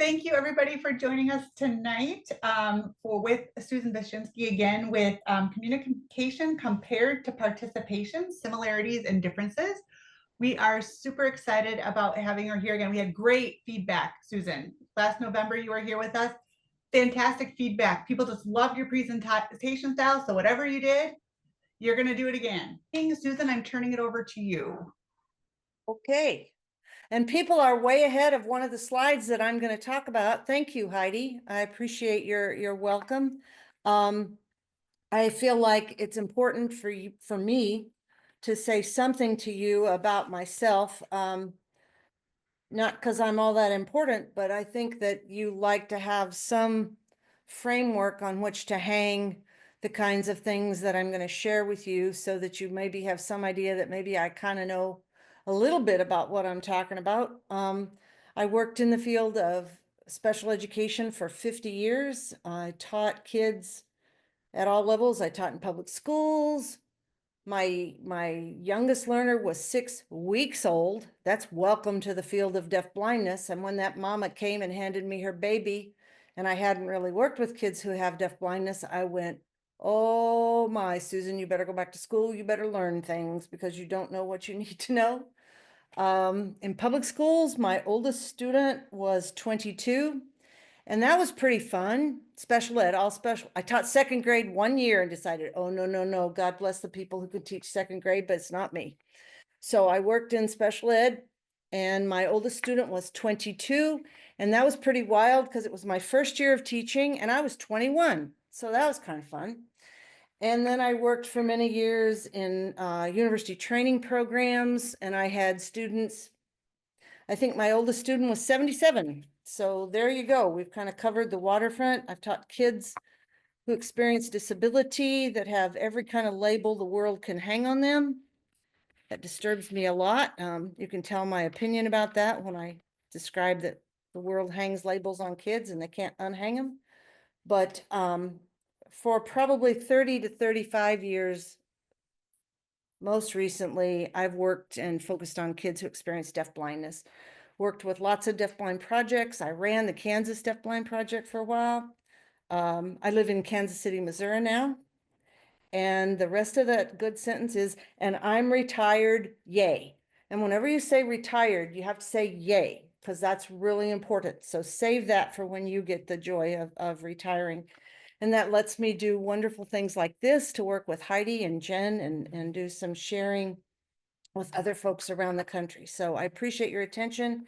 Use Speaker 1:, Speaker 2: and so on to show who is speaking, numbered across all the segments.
Speaker 1: Thank you everybody for joining us tonight with Susan Bashinski again with communication compared to participation, similarities and differences. We are super excited about having her here again. We had great feedback, Susan. Last November, you were here with us. Fantastic feedback. People just loved your presentation style. So whatever you did, you're going to do it again. Susan, I'm turning it over to you.
Speaker 2: Okay. And people are way ahead of one of the slides that I'm going to talk about. Thank you, Heidi. I appreciate your welcome. I feel like it's important for me to say something to you about myself. Not because I'm all that important, but I think that you like to have some framework on which to hang the kinds of things that I'm going to share with you so that you maybe have some idea that maybe I kind of know a little bit about what I'm talking about. I worked in the field of special education for 50 years. I taught kids at all levels. I taught in public schools. My youngest learner was 6 weeks old. That's welcome to the field of deafblindness. And when that mama came and handed me her baby, and I hadn't really worked with kids who have deafblindness, I went, oh my, Susan, you better go back to school. You better learn things because you don't know what you need to know. In public schools, my oldest student was 22. And that was pretty fun. Special ed, all special. I taught second grade 1 year and decided, oh, no. God bless the people who could teach second grade, but it's not me. So I worked in special ed and my oldest student was 22. And that was pretty wild because it was my first year of teaching and I was 21. So that was kind of fun. And then I worked for many years in university training programs and I had students. I think my oldest student was 77. So there you go. We've kind of covered the waterfront. I've taught kids who experience disability that have every kind of label the world can hang on them. That disturbs me a lot. You can tell my opinion about that when I describe that the world hangs labels on kids and they can't unhang them. But for probably 30 to 35 years, most recently, I've worked and focused on kids who experience deafblindness. Worked with lots of deafblind projects. I ran the Kansas Deafblind Project for a while. I live in Kansas City, Missouri now. And the rest of that good sentence is, and I'm retired, yay. And whenever you say retired, you have to say yay, because that's really important. So save that for when you get the joy of retiring. And that lets me do wonderful things like this to work with Heidi and Jen and do some sharing with other folks around the country. So I appreciate your attention.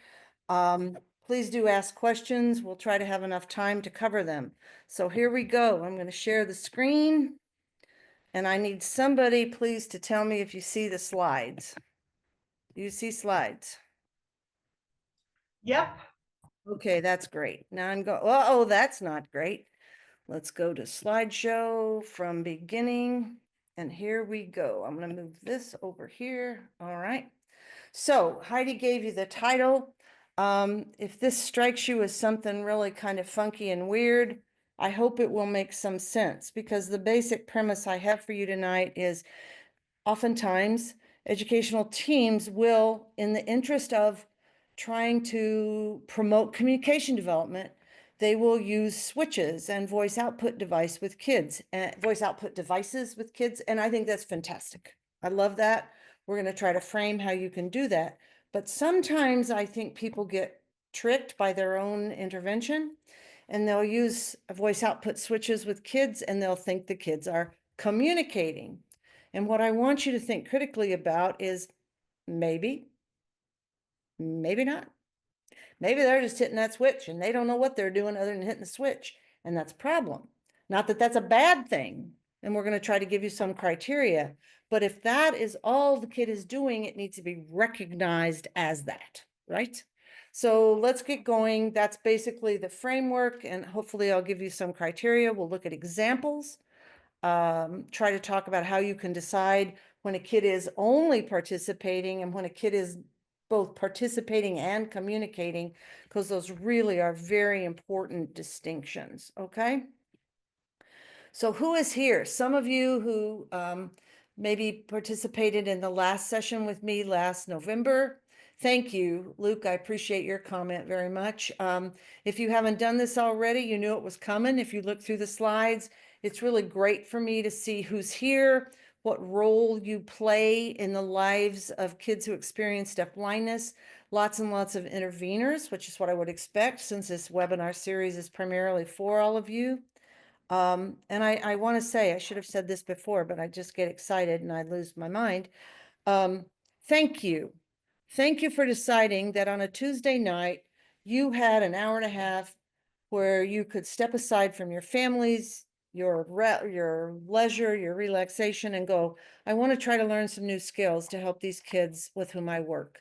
Speaker 2: Please do ask questions. We'll try to have enough time to cover them. So here we go. I'm going to share the screen. And I need somebody, please, to tell me if you see the slides. Do you see slides?
Speaker 1: Yep.
Speaker 2: Okay, that's great. Now I'm going, oh, that's not great. Let's go to slideshow from beginning. And here we go. I'm going to move this over here. All right. So Heidi gave you the title. If this strikes you as something really kind of funky and weird, I hope it will make some sense because the basic premise I have for you tonight is oftentimes educational teams will, in the interest of trying to promote communication development, they will use switches and voice output devices with kids. And I think that's fantastic. I love that. We're going to try to frame how you can do that. But sometimes I think people get tricked by their own intervention and they'll use voice output switches with kids and they'll think the kids are communicating. And what I want you to think critically about is maybe not. Maybe they're just hitting that switch and they don't know what they're doing other than hitting the switch. And that's a problem. Not that that's a bad thing. And we're going to try to give you some criteria. But if that is all the kid is doing, it needs to be recognized as that, right? So let's get going. That's basically the framework. And hopefully I'll give you some criteria. We'll look at examples. Try to talk about how you can decide when a kid is only participating and when a kid is both participating and communicating, because those really are very important distinctions, okay? So who is here? Some of you who maybe participated in the last session with me last November, Thank you, Luke. I appreciate your comment very much. If you haven't done this already, you knew it was coming. If you look through the slides, it's really great for me to see who's here, what role you play in the lives of kids who experience deafblindness. Lots and lots of interveners, which is what I would expect since this webinar series is primarily for all of you. And I want to say, I should have said this before, but I just get excited and I lose my mind. Thank you. Thank you for deciding that on a Tuesday night, you had an hour and a half where you could step aside from your families, your leisure, your relaxation, and go, I want to try to learn some new skills to help these kids with whom I work.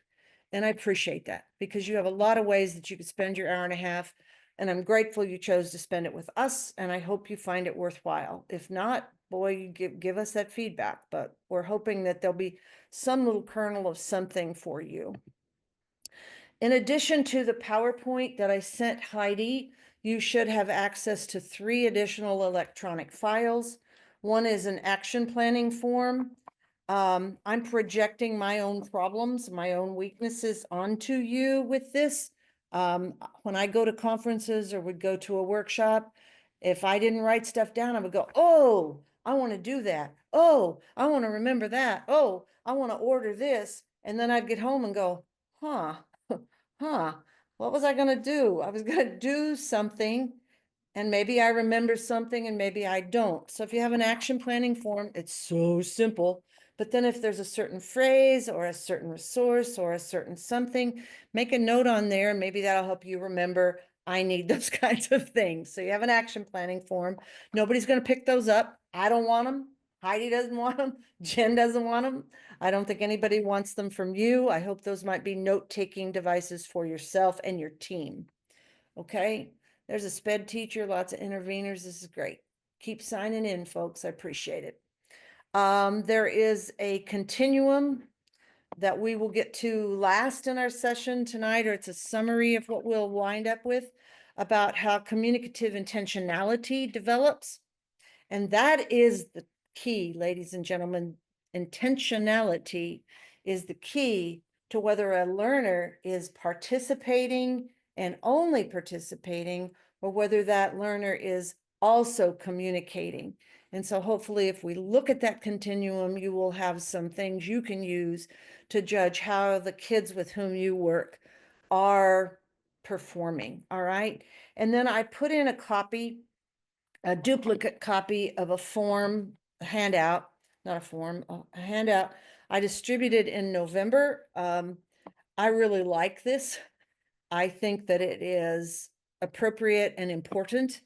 Speaker 2: And I appreciate that because you have a lot of ways that you could spend your hour and a half. And I'm grateful you chose to spend it with us. And I hope you find it worthwhile. If not, boy, you give us that feedback. But we're hoping that there'll be some little kernel of something for you. In addition to the PowerPoint that I sent Heidi, you should have access to 3 additional electronic files. One is an action planning form. I'm projecting my own problems, my own weaknesses onto you with this. When I go to conferences or would go to a workshop, if I didn't write stuff down, I would go, oh, I want to do that. Oh, I want to remember that. Oh, I want to order this. And then I'd get home and go, huh, what was I going to do? I was going to do something and maybe I remember something and maybe I don't. So if you have an action planning form, it's so simple. But then if there's a certain phrase or a certain resource or a certain something, make a note on there and maybe that'll help you remember I need those kinds of things. So you have an action planning form. Nobody's going to pick those up. I don't want them. Heidi doesn't want them. Jen doesn't want them. I don't think anybody wants them from you. I hope those might be note-taking devices for yourself and your team. Okay, there's a SPED teacher, lots of interveners. This is great. Keep signing in, folks. I appreciate it. There is a continuum that we will get to last in our session tonight, or it's a summary of what we'll wind up with about how communicative intentionality develops. And that is the key, ladies and gentlemen. Intentionality is the key to whether a learner is participating and only participating, or whether that learner is also communicating. And so hopefully if we look at that continuum, you will have some things you can use to judge how the kids with whom you work are performing, all right? And then I put in a duplicate copy of a form, a handout, not a form, a handout I distributed in November. I really like this. I think that it is appropriate and important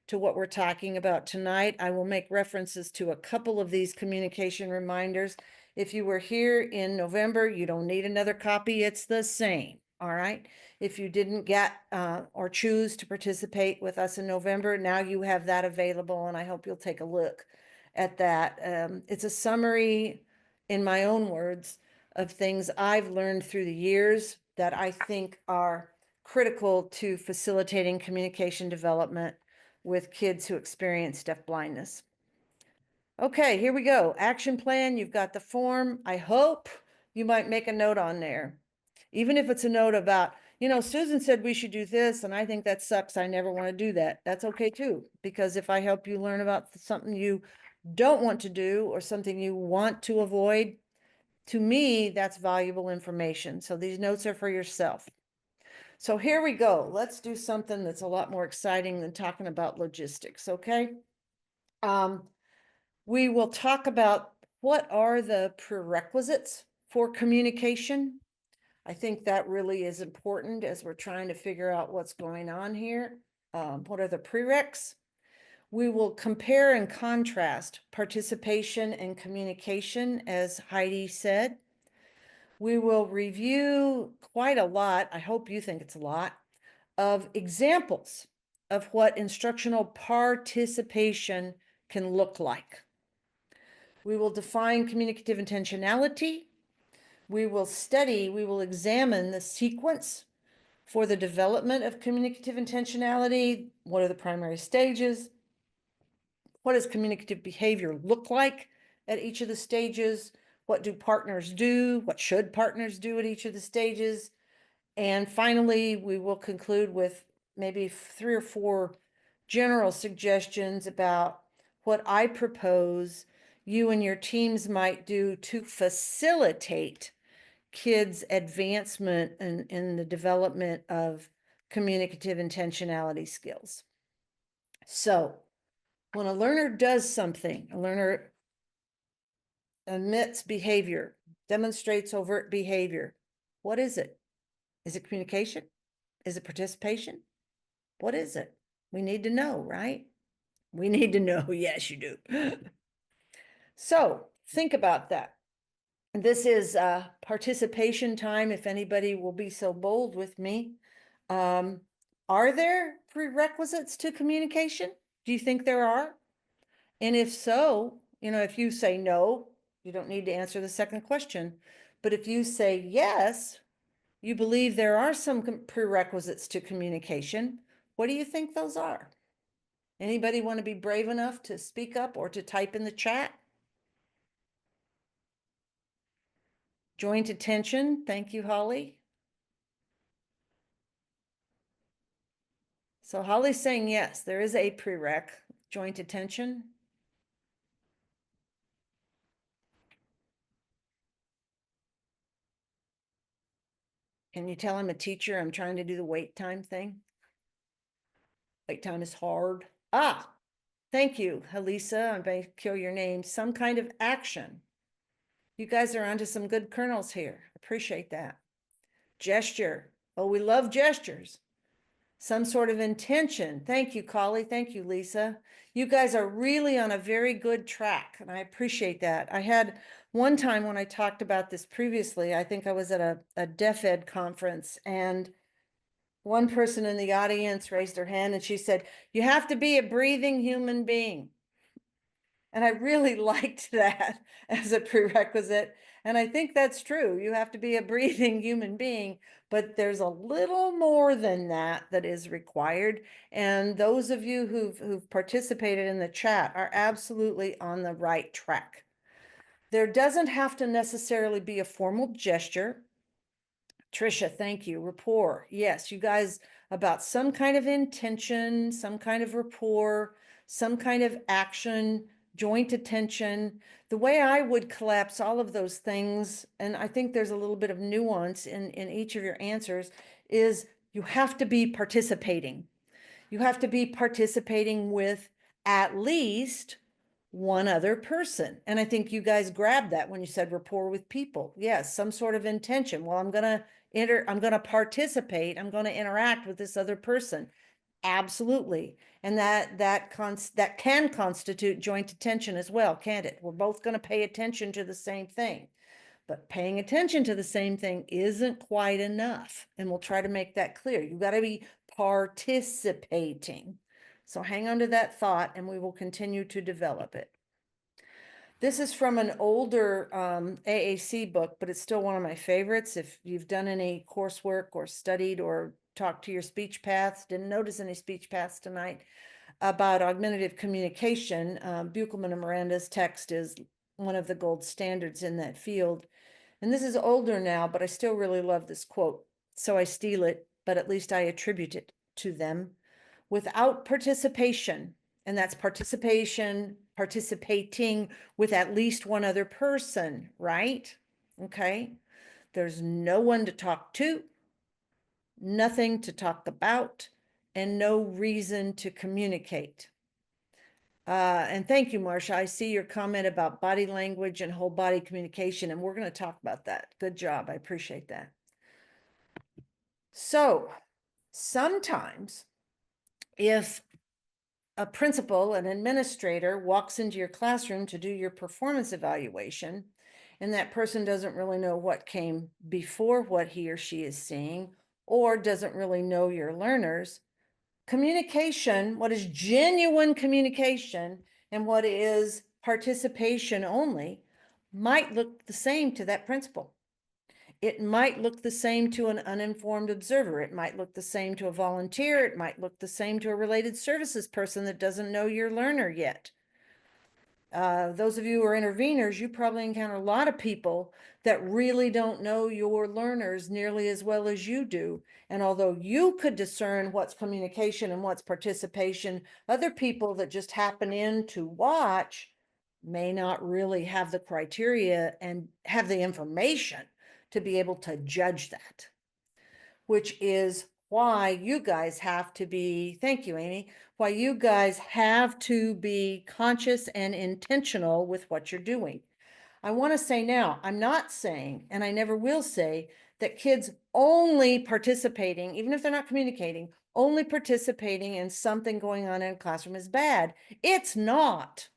Speaker 2: to what we're talking about tonight. I will make references to a couple of these communication reminders. If you were here in November, you don't need another copy. It's the same. All right. If you didn't get or choose to participate with us in November, now you have that available, and I hope you'll take a look at that. It's a summary, in my own words, of things I've learned through the years that I think are critical to facilitating communication development with kids who experience deafblindness. Okay, here we go. Action plan. You've got the form. I hope you might make a note on there. Even if it's a note about, you know, Susan said we should do this, and I think that sucks. I never want to do that. That's okay too, because if I help you learn about something you don't want to do or something you want to avoid, to me, that's valuable information. So these notes are for yourself. So here we go. Let's do something that's a lot more exciting than talking about logistics, okay? We will talk about what are the prerequisites for communication. I think that really is important as we're trying to figure out what's going on here. What are the prereqs? We will compare and contrast participation and communication, as Heidi said. We will review quite a lot, I hope you think it's a lot, of examples of what instructional participation can look like. We will define communicative intentionality. We will examine the sequence for the development of communicative intentionality. What are the primary stages? What does communicative behavior look like at each of the stages? What do partners do? What should partners do at each of the stages? And finally, we will conclude with maybe 3 or 4 general suggestions about what I propose you and your teams might do to facilitate kids' advancement in the development of communicative intentionality skills. So when a learner does something, a learner emits behavior, demonstrates overt behavior, what is it? Is it communication? Is it participation? What is it? We need to know, right? We need to know. Yes, you do. So think about that. This is participation time, if anybody will be so bold with me. Are there prerequisites to communication? Do you think there are? And if so, if you say no, you don't need to answer the second question. But if you say yes, you believe there are some prerequisites to communication, what do you think those are? Anybody want to be brave enough to speak up or to type in the chat? Joint attention. Thank you, Holly. So Holly's saying yes, there is a prereq, joint attention. Can you tell I'm a teacher? I'm trying to do the wait time thing. Wait time is hard. Ah, thank you, Halisa. I may kill your name. Some kind of action. You guys are onto some good kernels here. Appreciate that. Gesture. Oh, we love gestures. Some sort of intention. Thank you, Collie. Thank you, Lisa. You guys are really on a very good track, and I appreciate that. I had one time when I talked about this previously, I think I was at a deaf ed conference, and one person in the audience raised her hand and she said, "You have to be a breathing human being." And I really liked that as a prerequisite. And I think that's true. You have to be a breathing human being, but there's a little more than that that is required. And those of you who've participated in the chat are absolutely on the right track. There doesn't have to necessarily be a formal gesture. Trisha, thank you. Rapport. Yes, you guys, about some kind of intention, some kind of rapport, some kind of action, joint attention. The way I would collapse all of those things, and I think there's a little bit of nuance in each of your answers, is you have to be participating. You have to be participating with at least one other person. And I think you guys grabbed that when you said rapport with people. Yes, some sort of intention. Well, I'm going to participate. I'm going to interact with this other person. Absolutely. And that can constitute joint attention as well, can't it? We're both going to pay attention to the same thing. But paying attention to the same thing isn't quite enough. And we'll try to make that clear. You got to be participating. So hang on to that thought and we will continue to develop it. This is from an older AAC book, but it's still one of my favorites. If you've done any coursework or studied or talked to your speech paths, didn't notice any speech paths tonight, about augmentative communication, Buchelman and Miranda's text is one of the gold standards in that field. And this is older now, but I still really love this quote. So I steal it, but at least I attribute it to them. Without participation, and that's participating with at least one other person, right? Okay. There's no one to talk to, nothing to talk about, and no reason to communicate. And thank you, Marcia. I see your comment about body language and whole body communication, and we're going to talk about that. Good job. I appreciate that. So sometimes if a principal, an administrator walks into your classroom to do your performance evaluation, and that person doesn't really know what came before what he or she is seeing, or doesn't really know your learners, communication, what is genuine communication and what is participation only, might look the same to that principal. It might look the same to an uninformed observer. It might look the same to a volunteer. It might look the same to a related services person that doesn't know your learner yet. Those of you who are interveners, you probably encounter a lot of people that really don't know your learners nearly as well as you do. And although you could discern what's communication and what's participation, other people that just happen in to watch may not really have the criteria and have the information to be able to judge that, which is why you guys have to be, thank you, Amy, why you guys have to be conscious and intentional with what you're doing. I want to say now, I'm not saying, and I never will say, that kids only participating, even if they're not communicating, only participating in something going on in a classroom is bad. It's not.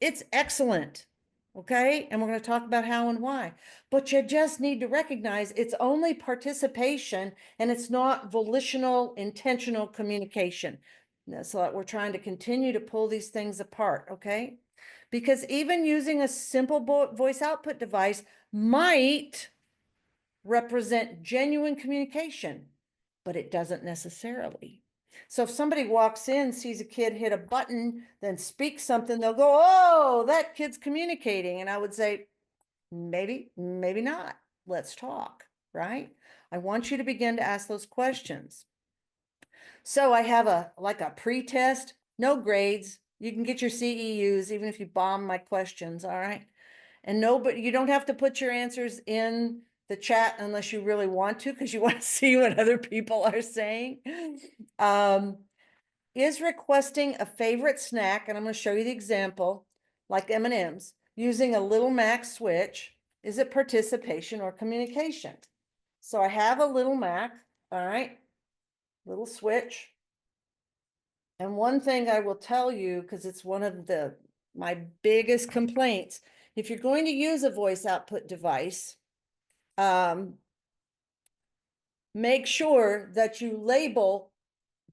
Speaker 2: It's excellent. Okay. And we're going to talk about how and why. But you just need to recognize it's only participation and it's not volitional, intentional communication. So we're trying to continue to pull these things apart. Okay. Because even using a simple voice output device might represent genuine communication, but it doesn't necessarily. So if somebody walks in, sees a kid hit a button, then speaks something, they'll go, oh, that kid's communicating. And I would say, maybe, maybe not. Let's talk, right? I want you to begin to ask those questions. So I have like a pre-test, no grades. You can get your CEUs even if you bomb my questions, all right? And nobody, you don't have to put your answers in the chat unless you really want to, because you want to see what other people are saying. Is requesting a favorite snack, and I'm going to show you the example, like M&Ms, using a little Mac switch, is it participation or communication? So I have a little Mac, all right, little switch. And one thing I will tell you, because it's one of my biggest complaints, if you're going to use a voice output device, make sure that you label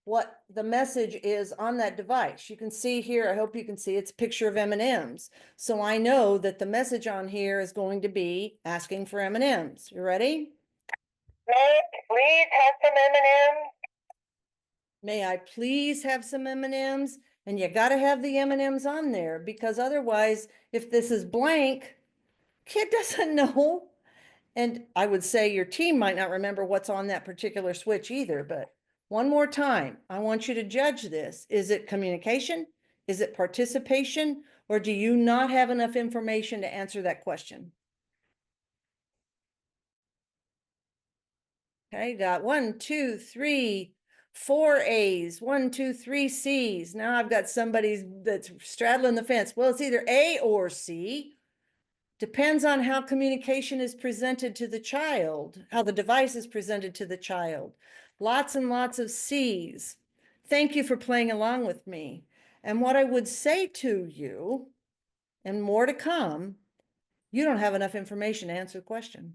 Speaker 2: what the message is on that device. You can see here, I hope you can see, it's a picture of M&Ms. So I know that the message on here is going to be asking for M&Ms. You ready?
Speaker 3: May I please have some M&Ms?
Speaker 2: May I please have some M&Ms? And you got to have the M&Ms on there, because otherwise, if this is blank, kid doesn't know. And I would say your team might not remember what's on that particular switch either, but one more time, I want you to judge this. Is it communication? Is it participation? Or do you not have enough information to answer that question? Okay, got 1, 2, 3, 4 A's, 1, 2, 3 C's. Now I've got somebody that's straddling the fence. Well, it's either A or C. Depends on how communication is presented to the child, how the device is presented to the child. Lots and lots of C's. Thank you for playing along with me. And what I would say to you, and more to come, you don't have enough information to answer the question.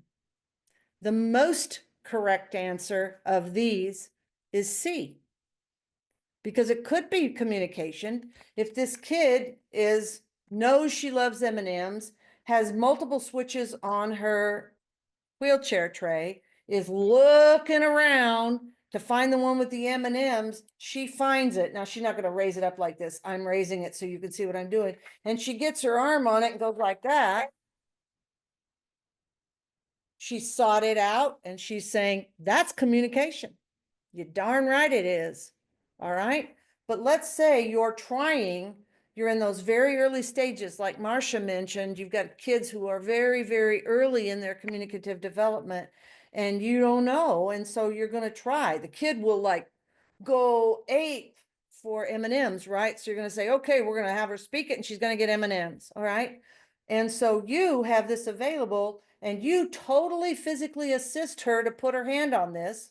Speaker 2: The most correct answer of these is C, because it could be communication. If this kid knows she loves M&Ms, has multiple switches on her wheelchair tray, is looking around to find the one with the M&Ms, she finds it. Now she's not going to raise it up like this. I'm raising it so you can see what I'm doing. And she gets her arm on it and goes like that. She sought it out and she's saying, that's communication. You darn right it is. All right. But let's say you're in those very early stages, like Marcia mentioned, you've got kids who are very, very early in their communicative development and you don't know. And so you're going to try. The kid will like go ape for M&Ms, right? So you're going to say, okay, we're going to have her speak it and she's going to get M&Ms. All right. And so you have this available and you totally physically assist her to put her hand on this.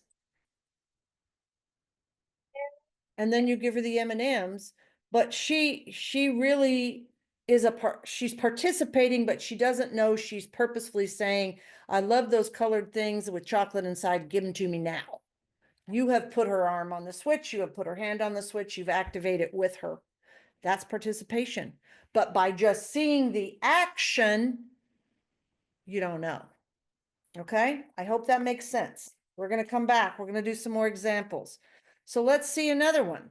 Speaker 2: And then you give her the M&Ms, but she really is she's participating, but she doesn't know she's purposefully saying, I love those colored things with chocolate inside, give them to me now. You have put her arm on the switch, you have put her hand on the switch, you've activated with her. That's participation. But by just seeing the action, you don't know. Okay, I hope that makes sense. We're going to come back. We're going to do some more examples. So let's see another one.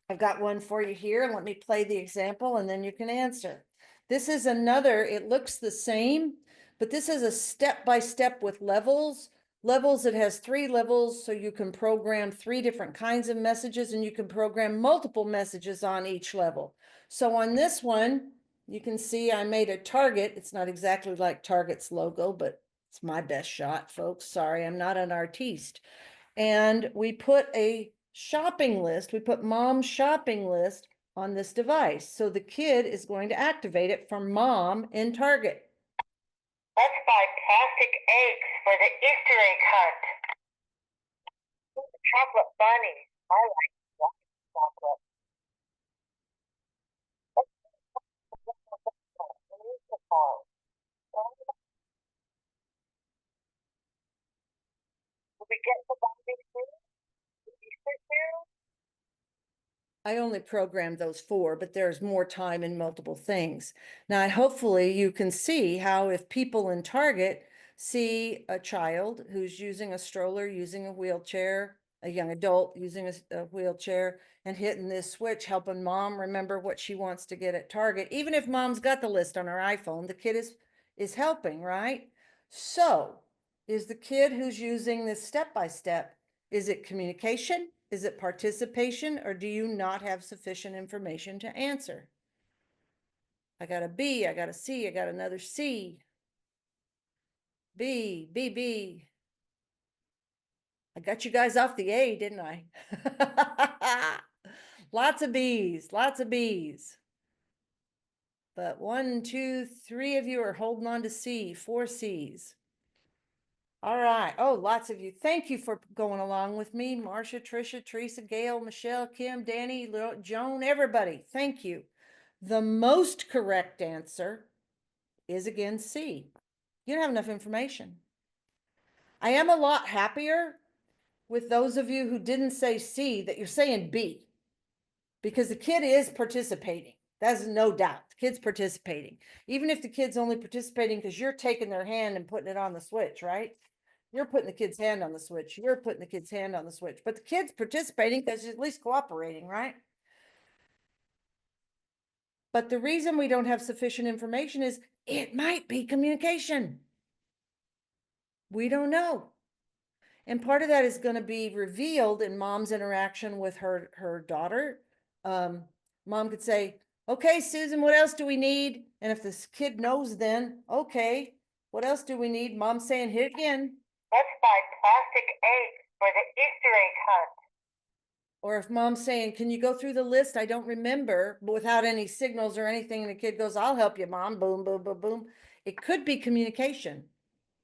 Speaker 2: I've got one for you here. Let me play the example and then you can answer. This is another, it looks the same, but this is a step-by-step with levels. Levels, it has 3 levels, so you can program 3 different kinds of messages and you can program multiple messages on each level. So on this one, you can see I made a target. It's not exactly like Target's logo, but it's my best shot, folks. Sorry, I'm not an artiste. And we put a shopping list, we put mom's shopping list on this device. So the kid is going to activate it for mom in Target.
Speaker 3: Let's buy plastic eggs for the Easter egg hunt. Chocolate bunnies. I like chocolate. Will we get the bunnies too? Easter too?
Speaker 2: I only programmed those 4, but there's more time in multiple things. Now, hopefully you can see how if people in Target see a child who's using a stroller, using a wheelchair, a young adult using a wheelchair and hitting this switch, helping mom remember what she wants to get at Target. Even if mom's got the list on her iPhone, the kid is helping, right? So is the kid who's using this step-by-step, is it communication? Is it participation, or do you not have sufficient information to answer? I got a B, I got a C, I got another C. B, B, B. I got you guys off the A, didn't I? Lots of B's, lots of B's. But 1, 2, 3 of you are holding on to C, 4 C's. All right. Oh, lots of you. Thank you for going along with me. Marcia, Tricia, Teresa, Gail, Michelle, Kim, Danny, Joan, everybody. Thank you. The most correct answer is again C. You don't have enough information. I am a lot happier with those of you who didn't say C that you're saying B, because the kid is participating. That's no doubt. The kid's participating. Even if the kid's only participating because you're taking their hand and putting it on the switch, right? You're putting the kid's hand on the switch. You're putting the kid's hand on the switch, but the kid's participating because he's at least cooperating, right? But the reason we don't have sufficient information is it might be communication. We don't know. And part of that is going to be revealed in mom's interaction with her daughter. Mom could say, okay, Susan, what else do we need? And if this kid knows, then, okay, what else do we need? Mom's saying, hit again.
Speaker 3: Let's buy plastic eggs for the Easter egg hunt.
Speaker 2: Or if mom's saying, can you go through the list? I don't remember, but without any signals or anything. And the kid goes, I'll help you, mom. Boom, boom, boom, boom. It could be communication.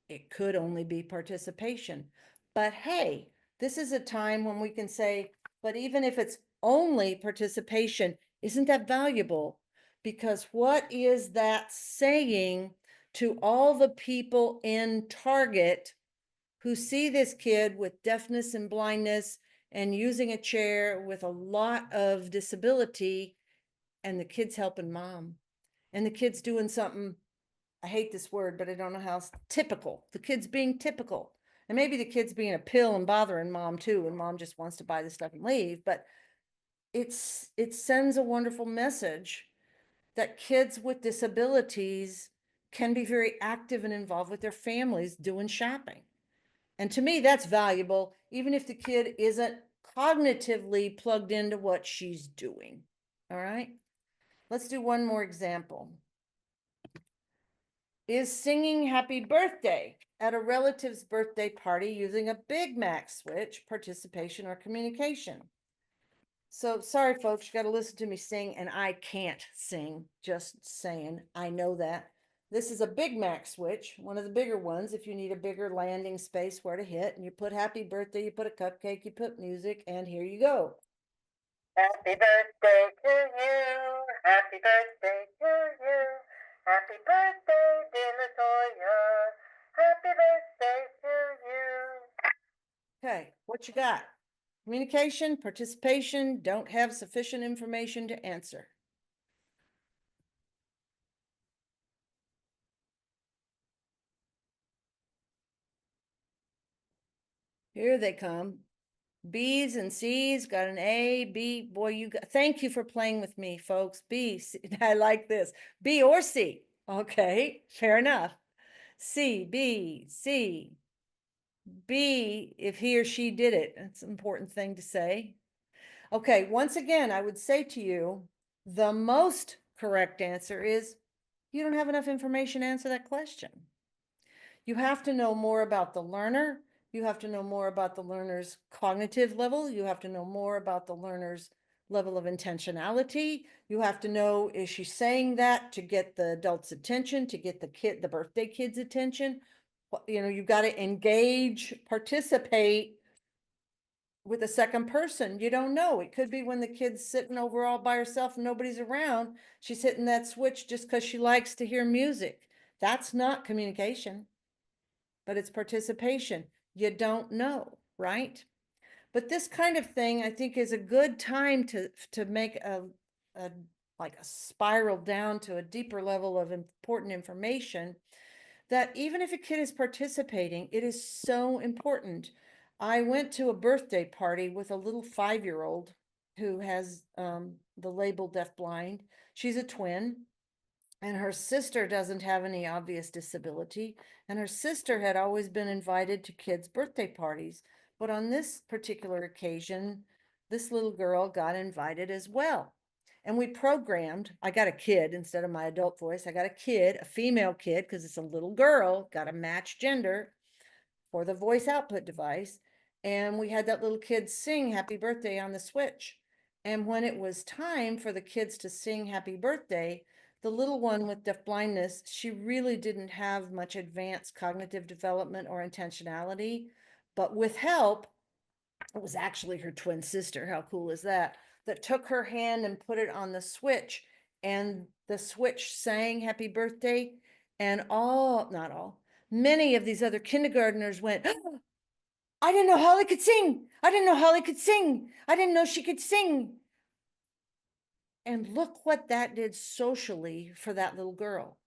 Speaker 2: It could only be participation. But hey, this is a time when we can say, but even if it's only participation, isn't that valuable? Because what is that saying to all the people in Target who see this kid with deafness and blindness and using a chair with a lot of disability, and the kid's helping mom, and the kid's doing something, I hate this word, but I don't know how else, typical. The kid's being typical. And maybe the kid's being a pill and bothering mom too, and mom just wants to buy the stuff and leave. But it sends a wonderful message that kids with disabilities can be very active and involved with their families doing shopping. And to me, that's valuable, even if the kid isn't cognitively plugged into what she's doing. All right. Let's do one more example. Is singing happy birthday at a relative's birthday party using a Big Mac switch participation or communication? So sorry, folks, you got to listen to me sing, and I can't sing, just saying. I know that. This is a Big Mac switch, one of the bigger ones. If you need a bigger landing space where to hit, and you put happy birthday, you put a cupcake, you put music, and here you go.
Speaker 3: Happy birthday to you. Happy birthday to you. Happy birthday, dear Latoya. Happy birthday to you.
Speaker 2: Okay, what you got? Communication, participation, don't have sufficient information to answer. Here they come. B's and C's got an A, B. Boy, thank you for playing with me, folks. B, C, I like this. B or C. Okay, fair enough. C, B, C, B, if he or she did it. That's an important thing to say. Okay, once again, I would say to you, the most correct answer is you don't have enough information to answer that question. You have to know more about the learner. You have to know more about the learner's cognitive level. You have to know more about the learner's level of intentionality. You have to know, is she saying that to get the adult's attention, to get the birthday kid's attention? You know, you've got to engage, participate with a second person. You don't know. It could be when the kid's sitting over all by herself and nobody's around. She's hitting that switch just because she likes to hear music. That's not communication, but it's participation. You don't know, right? But this kind of thing, I think, is a good time to make like a spiral down to a deeper level of important information, that even if a kid is participating, it is so important. I went to a birthday party with a little 5-year-old who has the label deafblind. She's a twin, and her sister doesn't have any obvious disability. And her sister had always been invited to kids' birthday parties. But on this particular occasion, this little girl got invited as well. And we programmed, I got a kid instead of my adult voice. I got a kid, a female kid, because it's a little girl, got to match gender for the voice output device. And we had that little kid sing happy birthday on the switch. And when it was time for the kids to sing happy birthday, the little one with deafblindness, she really didn't have much advanced cognitive development or intentionality. But with help, it was actually her twin sister, how cool is that, that took her hand and put it on the switch, and the switch sang happy birthday. And not all, many of these other kindergartners went, oh, I didn't know Holly could sing. I didn't know Holly could sing. I didn't know she could sing. And look what that did socially for that little girl.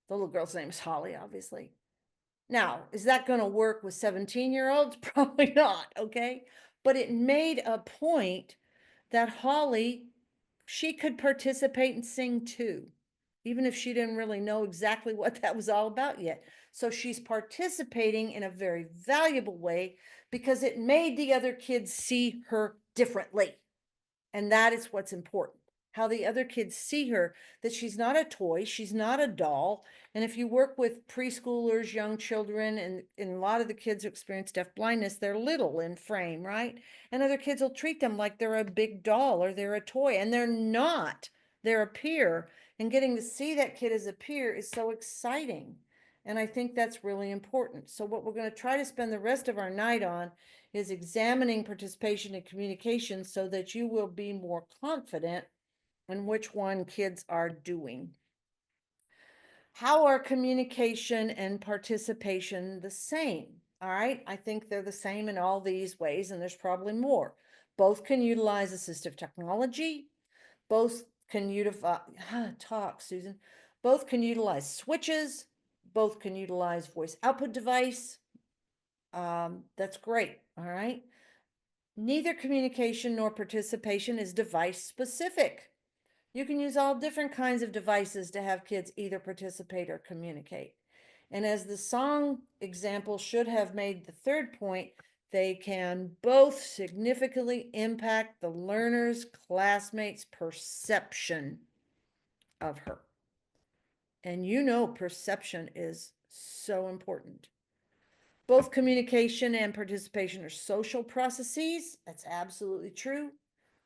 Speaker 2: The little girl's name is Holly, obviously. Now, is that going to work with 17-year-olds? Probably not, okay? But it made a point that Holly, she could participate and sing too, even if she didn't really know exactly what that was all about yet. So she's participating in a very valuable way because it made the other kids see her differently. And that is what's important. How the other kids see her, that she's not a toy, she's not a doll. And if you work with preschoolers, young children, and a lot of the kids who experience deafblindness, they're little in frame, right? And other kids will treat them like they're a big doll or they're a toy, and they're not. They're a peer. And getting to see that kid as a peer is so exciting. And I think that's really important. So what we're going to try to spend the rest of our night on is examining participation and communication so that you will be more confident in which one kids are doing. How are communication and participation the same? All right, I think they're the same in all these ways, and there's probably more. Both can utilize assistive technology. Both can utilize, talk, Susan. Both can utilize switches. Both can utilize voice output device. That's great, all right? Neither communication nor participation is device specific. You can use all different kinds of devices to have kids either participate or communicate. And as the song example should have made the third point, they can both significantly impact the learner's classmates' perception of her. And you know, perception is so important. Both communication and participation are social processes. That's absolutely true.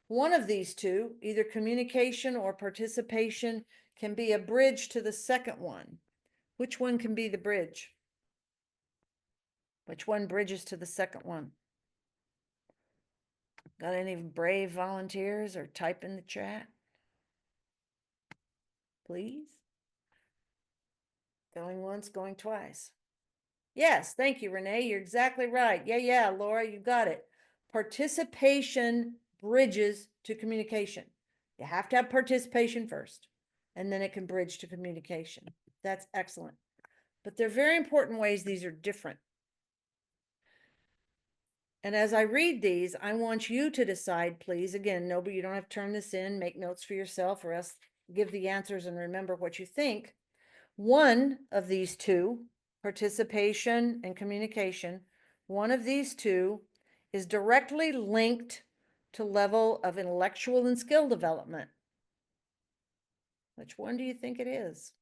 Speaker 2: One of these two, either communication or participation, can be a bridge to the second one. Which one can be the bridge? Which one bridges to the second one? Got any brave volunteers or type in the chat? Please? Going once, going twice. Yes, thank you, Renee. You're exactly right. Yeah, Laura, you got it. Participation bridges to communication. You have to have participation first, and then it can bridge to communication. That's excellent. But they're very important ways these are different. And as I read these, I want you to decide, please, again, nobody, you don't have to turn this in, make notes for yourself, or else give the answers and remember what you think. One of these two, participation and communication, one of these two is directly linked to level of intellectual and skill development. Which one do you think it is?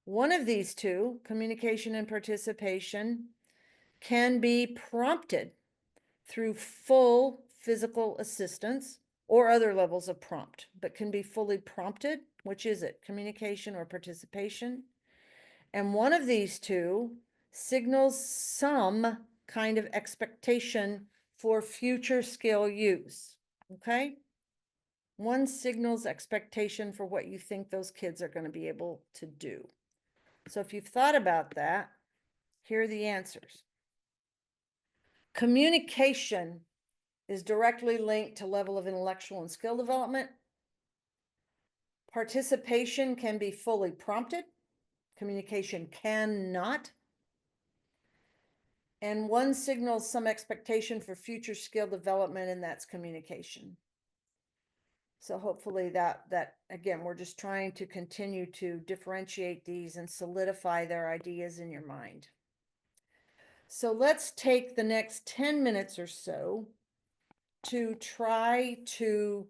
Speaker 2: One of these two, communication and participation, can be prompted through full physical assistance or other levels of prompt, but can be fully prompted. Which is it, communication or participation? And one of these two signals some kind of expectation for future skill use, okay? One signals expectation for what you think those kids are going to be able to do. So if you've thought about that, here are the answers. Communication is directly linked to level of intellectual and skill development. Participation can be fully prompted. Communication cannot. And one signals some expectation for future skill development, and that's communication. So hopefully that again, we're just trying to continue to differentiate these and solidify their ideas in your mind. So let's take the next 10 minutes or so to try to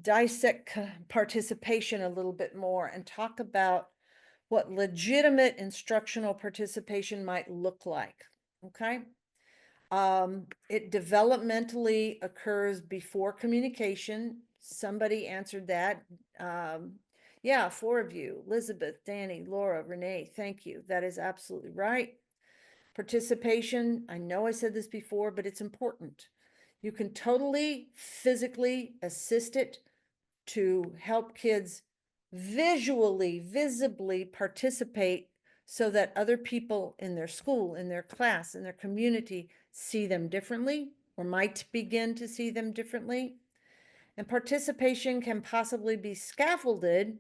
Speaker 2: dissect participation a little bit more and talk about what legitimate instructional participation might look like, okay? It developmentally occurs before communication. Somebody answered that. Yeah, 4 of you, Elizabeth, Danny, Laura, Renee, thank you. That is absolutely right. Participation, I know I said this before, but it's important. You can totally physically assist it to help kids visually, visibly participate so that other people in their school, in their class, in their community see them differently or might begin to see them differently. And participation can possibly be scaffolded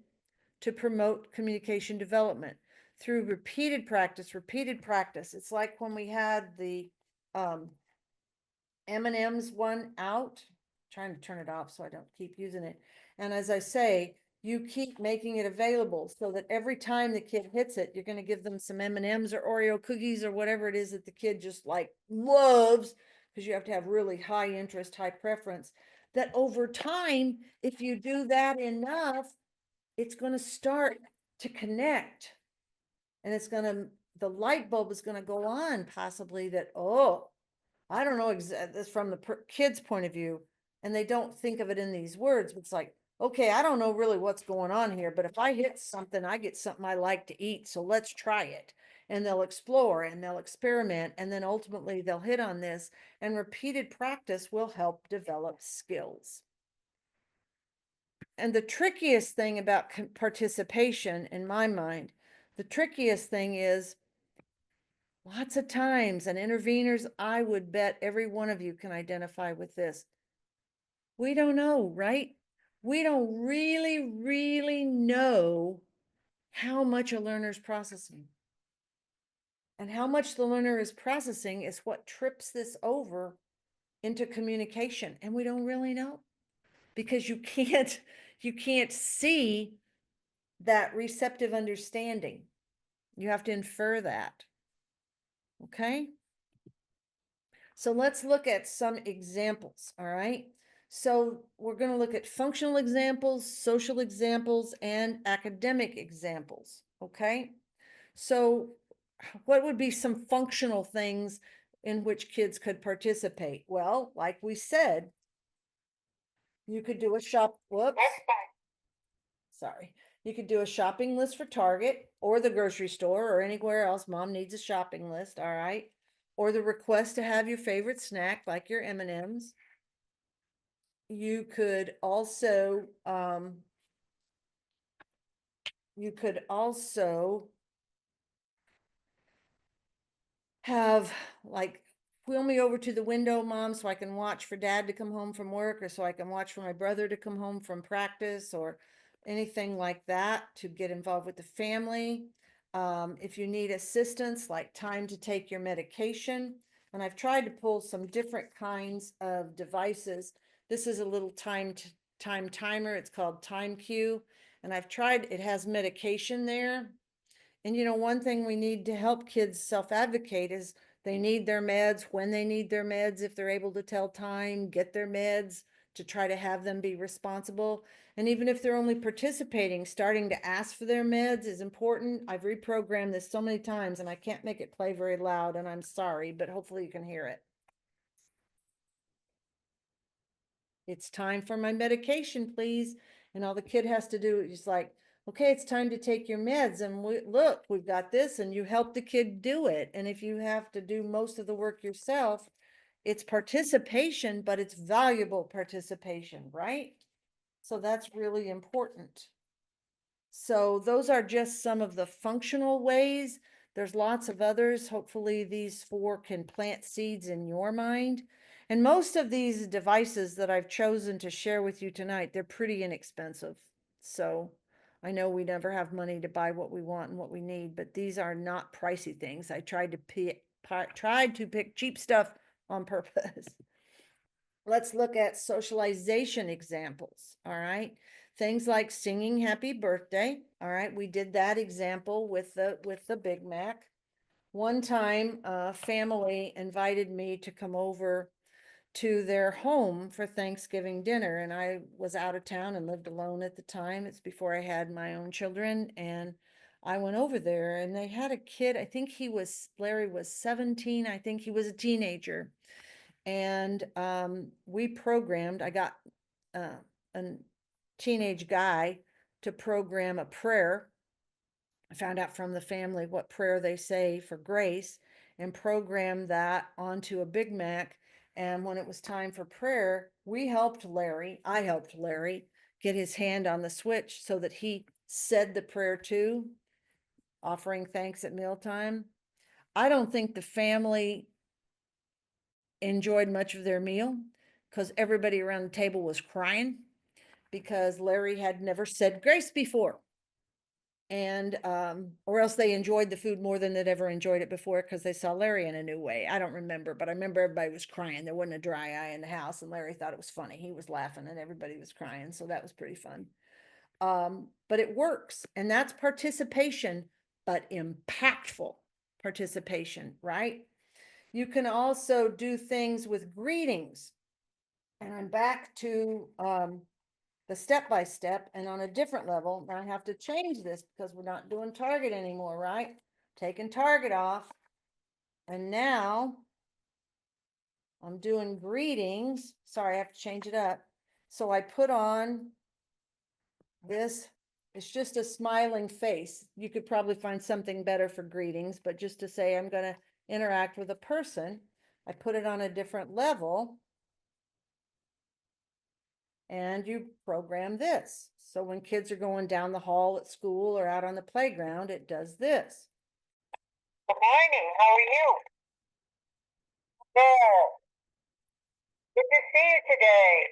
Speaker 2: to promote communication development through repeated practice, repeated practice. It's like when we had the M&M's one out, trying to turn it off so I don't keep using it. And as I say, you keep making it available so that every time the kid hits it, you're going to give them some M&Ms or Oreo cookies or whatever it is that the kid just like loves, because you have to have really high interest, high preference. That over time, if you do that enough, it's going to start to connect. And it's going to, the light bulb is going to go on possibly that, oh, I don't know this from the kid's point of view, and they don't think of it in these words, but it's like, okay, I don't know really what's going on here, but if I hit something, I get something I like to eat, so let's try it. And they'll explore and they'll experiment, and then ultimately they'll hit on this, and repeated practice will help develop skills. And the trickiest thing about participation, in my mind, the trickiest thing is lots of times, and interveners, I would bet every one of you can identify with this. We don't know, right? We don't really know how much a learner is processing. And how much the learner is processing is what trips this over into communication. And we don't really know because you can't see that receptive understanding. You have to infer that. Okay? So let's look at some examples, all right? So we're going to look at functional examples, social examples, and academic examples, okay? So what would be some functional things in which kids could participate? Well, like we said, you could do a whoops, sorry. You could do a shopping list for Target or the grocery store or anywhere else. Mom needs a shopping list, all right? Or the request to have your favorite snack, like your M&Ms. You could also have like, wheel me over to the window, Mom, so I can watch for Dad to come home from work, or so I can watch for my brother to come home from practice, or anything like that to get involved with the family. If you need assistance, like time to take your medication, and I've tried to pull some different kinds of devices. This is a little time timer. It's called Time Cue. And I've tried, it has medication there. And you know, one thing we need to help kids self-advocate is they need their meds, when they need their meds, if they're able to tell time, get their meds, to try to have them be responsible. And even if they're only participating, starting to ask for their meds is important. I've reprogrammed this so many times and I can't make it play very loud, and I'm sorry, but hopefully you can hear it. It's time for my medication, please. And all the kid has to do is like, okay, it's time to take your meds. And look, we've got this, and you help the kid do it. And if you have to do most of the work yourself, it's participation, but it's valuable participation, right? So that's really important. So those are just some of the functional ways. There's lots of others. Hopefully these 4 can plant seeds in your mind. And most of these devices that I've chosen to share with you tonight, they're pretty inexpensive. So I know we never have money to buy what we want and what we need, but these are not pricey things. I tried to pick cheap stuff on purpose. Let's look at socialization examples. All right. Things like singing happy birthday. All right. We did that example with the Big Mac. One time, a family invited me to come over to their home for Thanksgiving dinner. And I was out of town and lived alone at the time. It's before I had my own children. And I went over there and they had a kid. I think Larry was 17. I think he was a teenager. And I got a teenage guy to program a prayer. I found out from the family what prayer they say for grace and programmed that onto a Big Mac. And when it was time for prayer, I helped Larry get his hand on the switch so that he said the prayer too, offering thanks at mealtime. I don't think the family enjoyed much of their meal because everybody around the table was crying because Larry had never said grace before. And or else they enjoyed the food more than they'd ever enjoyed it before because they saw Larry in a new way. I don't remember, but I remember everybody was crying. There wasn't a dry eye in the house, and Larry thought it was funny. He was laughing and everybody was crying, so that was pretty fun. But it works, and that's participation, but impactful participation, right? You can also do things with greetings. And I'm back to the step-by-step, and on a different level. Now I have to change this because we're not doing target anymore, right? Taking target off. And now I'm doing greetings. Sorry, I have to change it up. So I put on this. It's just a smiling face. You could probably find something better for greetings, but just to say I'm going to interact with a person, I put it on a different level. And you program this. So when kids are going down the hall at school or out on the playground, it does this.
Speaker 3: Good morning. How are you? Good. Good to see you today.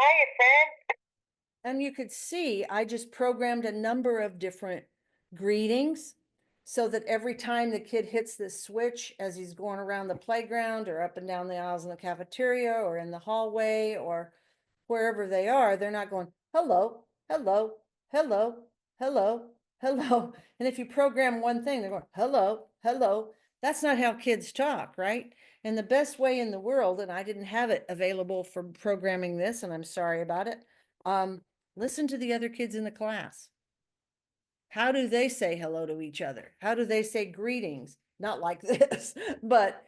Speaker 3: Hiya, friend.
Speaker 2: And you could see I just programmed a number of different greetings so that every time the kid hits this switch as he's going around the playground or up and down the aisles in the cafeteria or in the hallway or wherever they are, they're not going, hello, hello, hello, hello, hello. And if you program one thing, they're going, hello, hello. That's not how kids talk, right? And the best way in the world, and I didn't have it available for programming this, and I'm sorry about it. Listen to the other kids in the class. How do they say hello to each other? How do they say greetings? Not like this, but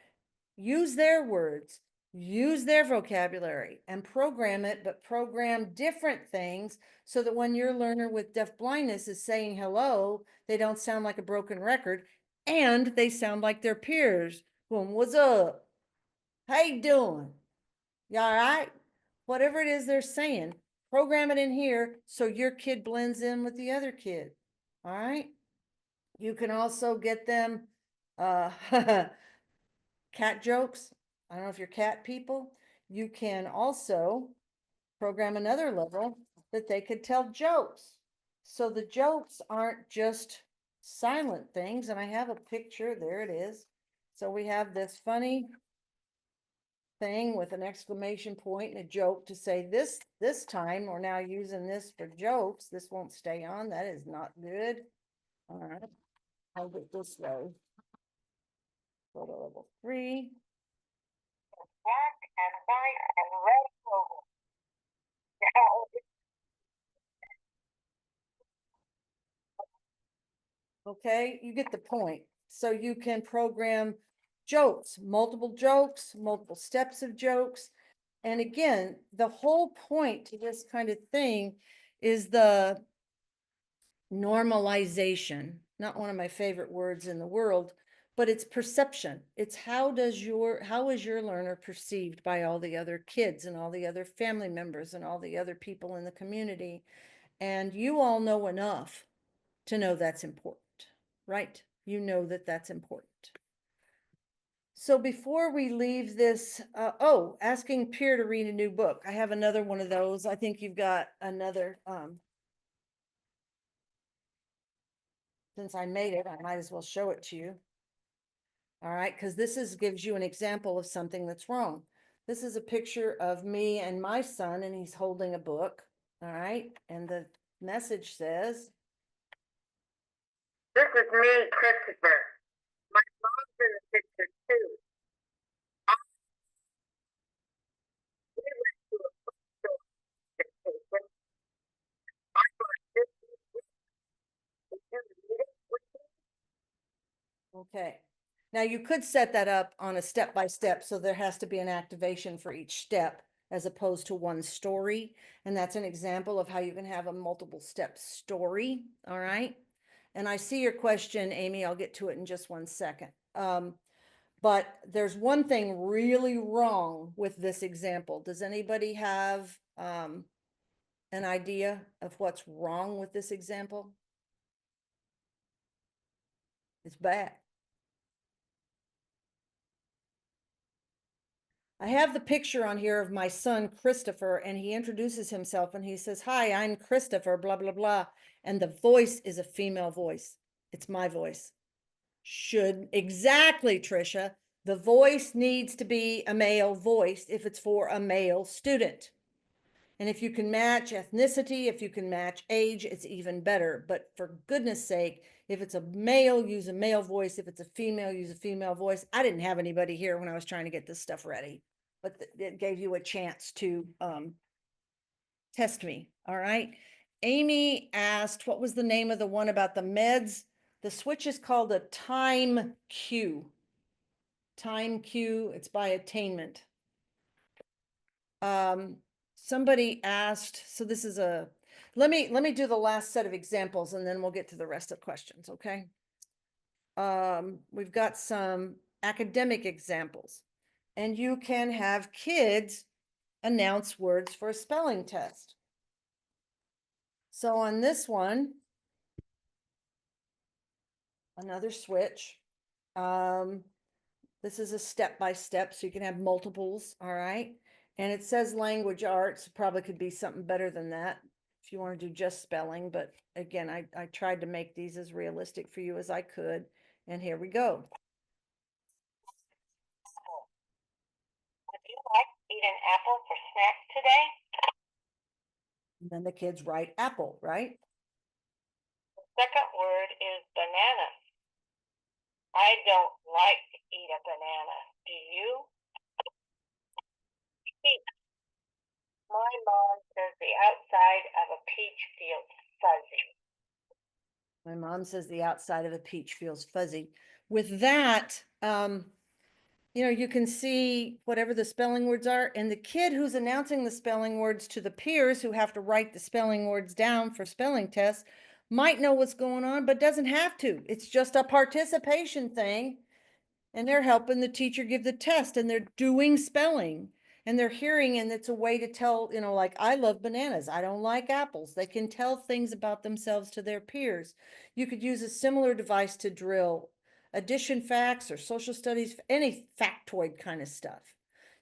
Speaker 2: use their words, use their vocabulary and program it, but program different things so that when your learner with deafblindness is saying hello, they don't sound like a broken record and they sound like their peers. Well, what's up? How you doing? You all right? Whatever it is they're saying, program it in here so your kid blends in with the other kid. All right? You can also get them cat jokes. I don't know if you're cat people. You can also program another level that they could tell jokes. So the jokes aren't just silent things, and I have a picture, there it is. So we have this funny thing with an exclamation point and a joke to say this time we're now using this for jokes. This won't stay on. That is not good. All right, hold it this way. Photo level 3.
Speaker 3: Black and white and red logo. Now,
Speaker 2: Okay, you get the point. So you can program jokes, multiple steps of jokes. And again, the whole point to this kind of thing is the normalization, not one of my favorite words in the world, but it's perception. It's how is your learner perceived by all the other kids and all the other family members and all the other people in the community. And you all know enough to know that's important, right? You know that that's important. So before we leave this, asking peer to read a new book. I have another one of those. I think you've got another, since I made it, I might as well show it to you. All right, because gives you an example of something that's wrong. This is a picture of me and my son, and he's holding a book. All right, and the message says,
Speaker 3: this is me, Christopher. My mom's in the picture too. We went to a bookstore vacation. I bought this book. Did you read it with me?
Speaker 2: okay. Now you could set that up on a step-by-step, so there has to be an activation for each step as opposed to one story. And that's an example of how you can have a multiple step story, all right? And I see your question, Amy, I'll get to it in just one second. But there's one thing really wrong with this example. Does anybody have an idea of what's wrong with this example? It's bad. I have the picture on here of my son, Christopher, and he introduces himself and he says, "Hi, I'm Christopher, blah, blah, blah." And the voice is a female voice. It's my voice. Exactly, Trisha. The voice needs to be a male voice if it's for a male student. And if you can match ethnicity, if you can match age, it's even better. But for goodness sake, if it's a male, use a male voice. If it's a female, use a female voice. I didn't have anybody here when I was trying to get this stuff ready, but it gave you a chance to test me. All right. Amy asked, what was the name of the one about the meds? The switch is called a time cue. Time cue, it's by attainment. Somebody asked, so this is let me do the last set of examples and then we'll get to the rest of questions, okay? We've got some academic examples, and you can have kids announce words for a spelling test. So on this one, another switch. This is a step-by-step, so you can have multiples, all right? And it says language arts, probably could be something better than that if you want to do just spelling. But again, I tried to make these as realistic for you as I could. And here we go.
Speaker 3: Would you like to eat an apple for snack today?
Speaker 2: And then the kids write apple, right?
Speaker 3: The second word is banana. I don't like to eat a banana. Do you? Peach. My mom says the outside of a peach feels fuzzy.
Speaker 2: My mom says the outside of a peach feels fuzzy. With that, you can see whatever the spelling words are, and the kid who's announcing the spelling words to the peers who have to write the spelling words down for spelling tests might know what's going on, but doesn't have to. It's just a participation thing, and they're helping the teacher give the test, and they're doing spelling, and they're hearing, and it's a way to tell, like, I love bananas, I don't like apples. They can tell things about themselves to their peers. You could use a similar device to drill addition facts or social studies, any factoid kind of stuff.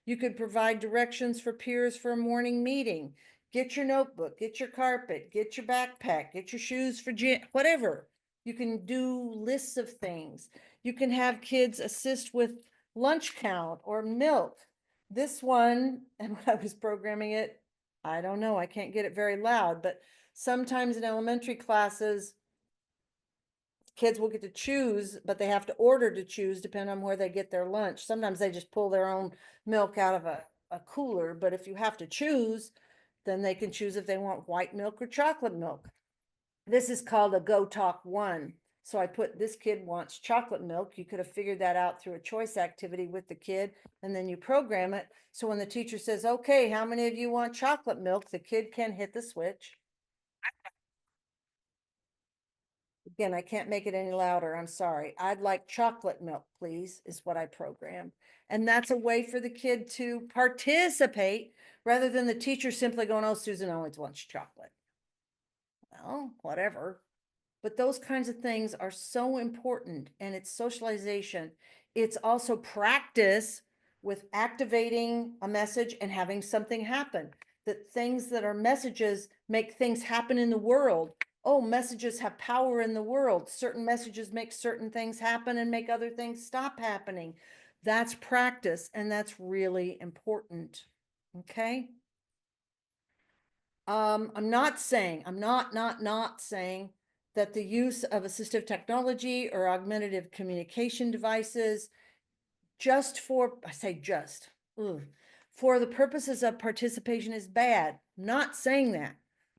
Speaker 2: You could provide directions for peers for a morning meeting. Get your notebook, get your carpet, get your backpack, get your shoes for gym, whatever. You can do lists of things. You can have kids assist with lunch count or milk. This one, and when I was programming it, I don't know, I can't get it very loud, but sometimes in elementary classes, kids will get to choose, but they have to order to choose depending on where they get their lunch. Sometimes they just pull their own milk out of a cooler, but if you have to choose, then they can choose if they want white milk or chocolate milk. This is called a Go Talk 1. So I put, this kid wants chocolate milk. You could have figured that out through a choice activity with the kid, and then you program it. So when the teacher says, okay, how many of you want chocolate milk? The kid can hit the switch. Again, I can't make it any louder. I'm sorry. I'd like chocolate milk, please, is what I programmed. And that's a way for the kid to participate rather than the teacher simply going, oh, Susan always wants chocolate. Well, whatever. But those kinds of things are so important, and it's socialization. It's also practice with activating a message and having something happen. That things that are messages make things happen in the world. Oh, messages have power in the world. Certain messages make certain things happen and make other things stop happening. That's practice, and that's really important. Okay? I'm not saying that the use of assistive technology or augmentative communication devices just for, I say just, for the purposes of participation is bad. I'm not saying that.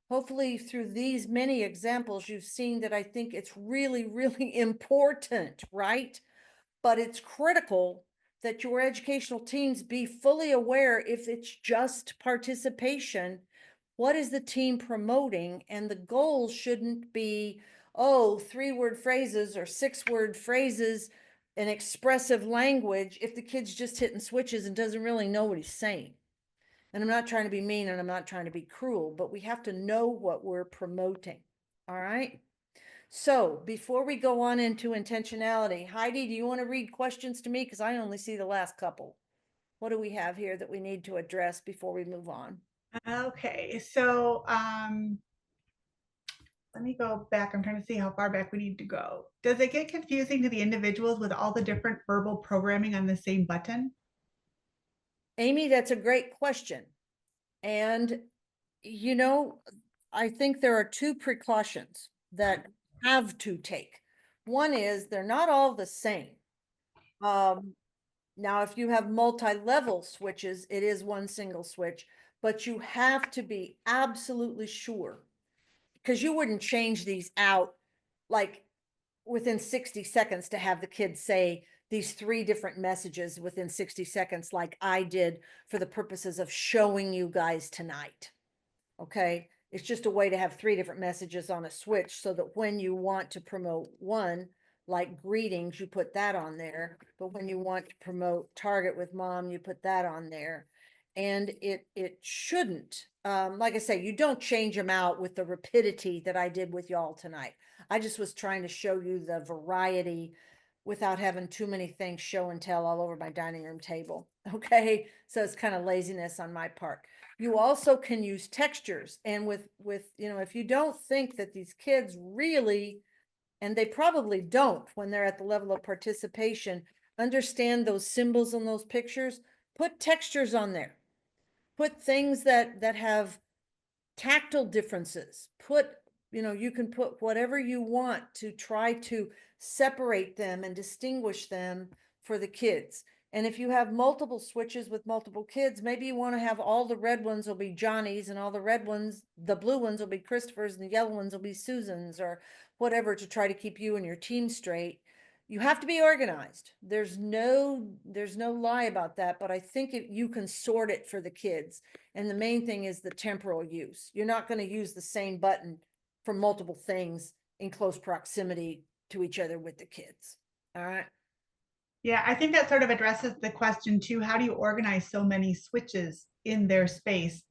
Speaker 2: Hopefully through these many examples, you've seen that I think it's really, really important, right? But it's critical that your educational teams be fully aware if it's just participation, what is the team promoting? And the goal shouldn't be, oh, 3-word phrases or 6-word phrases and expressive language if the kid's just hitting switches and doesn't really know what he's saying. And I'm not trying to be mean and I'm not trying to be cruel, but we have to know what we're promoting. All right. So before we go on into intentionality, Heidi, do you want to read questions to me? Because I only see the last couple. What do we have here that we need to address before we move on?
Speaker 1: Okay, so let me go back. I'm trying to see how far back we need to go. Does it get confusing to the individuals with all the different verbal programming on the same button?
Speaker 2: Amy, that's a great question. And, you know, I think there are two precautions that have to take. One is they're not all the same. Now, if you have multi-level switches, it is one single switch, but you have to be absolutely sure because you wouldn't change these out like within 60 seconds to have the kids say these 3 different messages within 60 seconds, like I did for the purposes of showing you guys tonight. Okay. It's just a way to have 3 different messages on a switch so that when you want to promote one, like greetings, you put that on there. But when you want to promote Target with Mom, you put that on there. And it shouldn't, like I say, you don't change them out with the rapidity that I did with y'all tonight. I just was trying to show you the variety without having too many things show and tell all over my dining room table. Okay. So it's kind of laziness on my part. You also can use textures, and with if you don't think that these kids really, and they probably don't when they're at the level of participation, understand those symbols and those pictures, put textures on there. Put things that have tactile differences. Put, you can put whatever you want to try to separate them and distinguish them for the kids. And if you have multiple switches with multiple kids, maybe you want to have all the red ones will be Johnny's and all the red ones, the blue ones will be Christopher's and the yellow ones will be Susan's or whatever to try to keep you and your team straight. You have to be organized. There's no lie about that, but I think you can sort it for the kids. And the main thing is the temporal use. You're not going to use the same button for multiple things in close proximity to each other with the kids. All right.
Speaker 1: Yeah, I think that sort of addresses the question too. How do you organize so many switches in their space?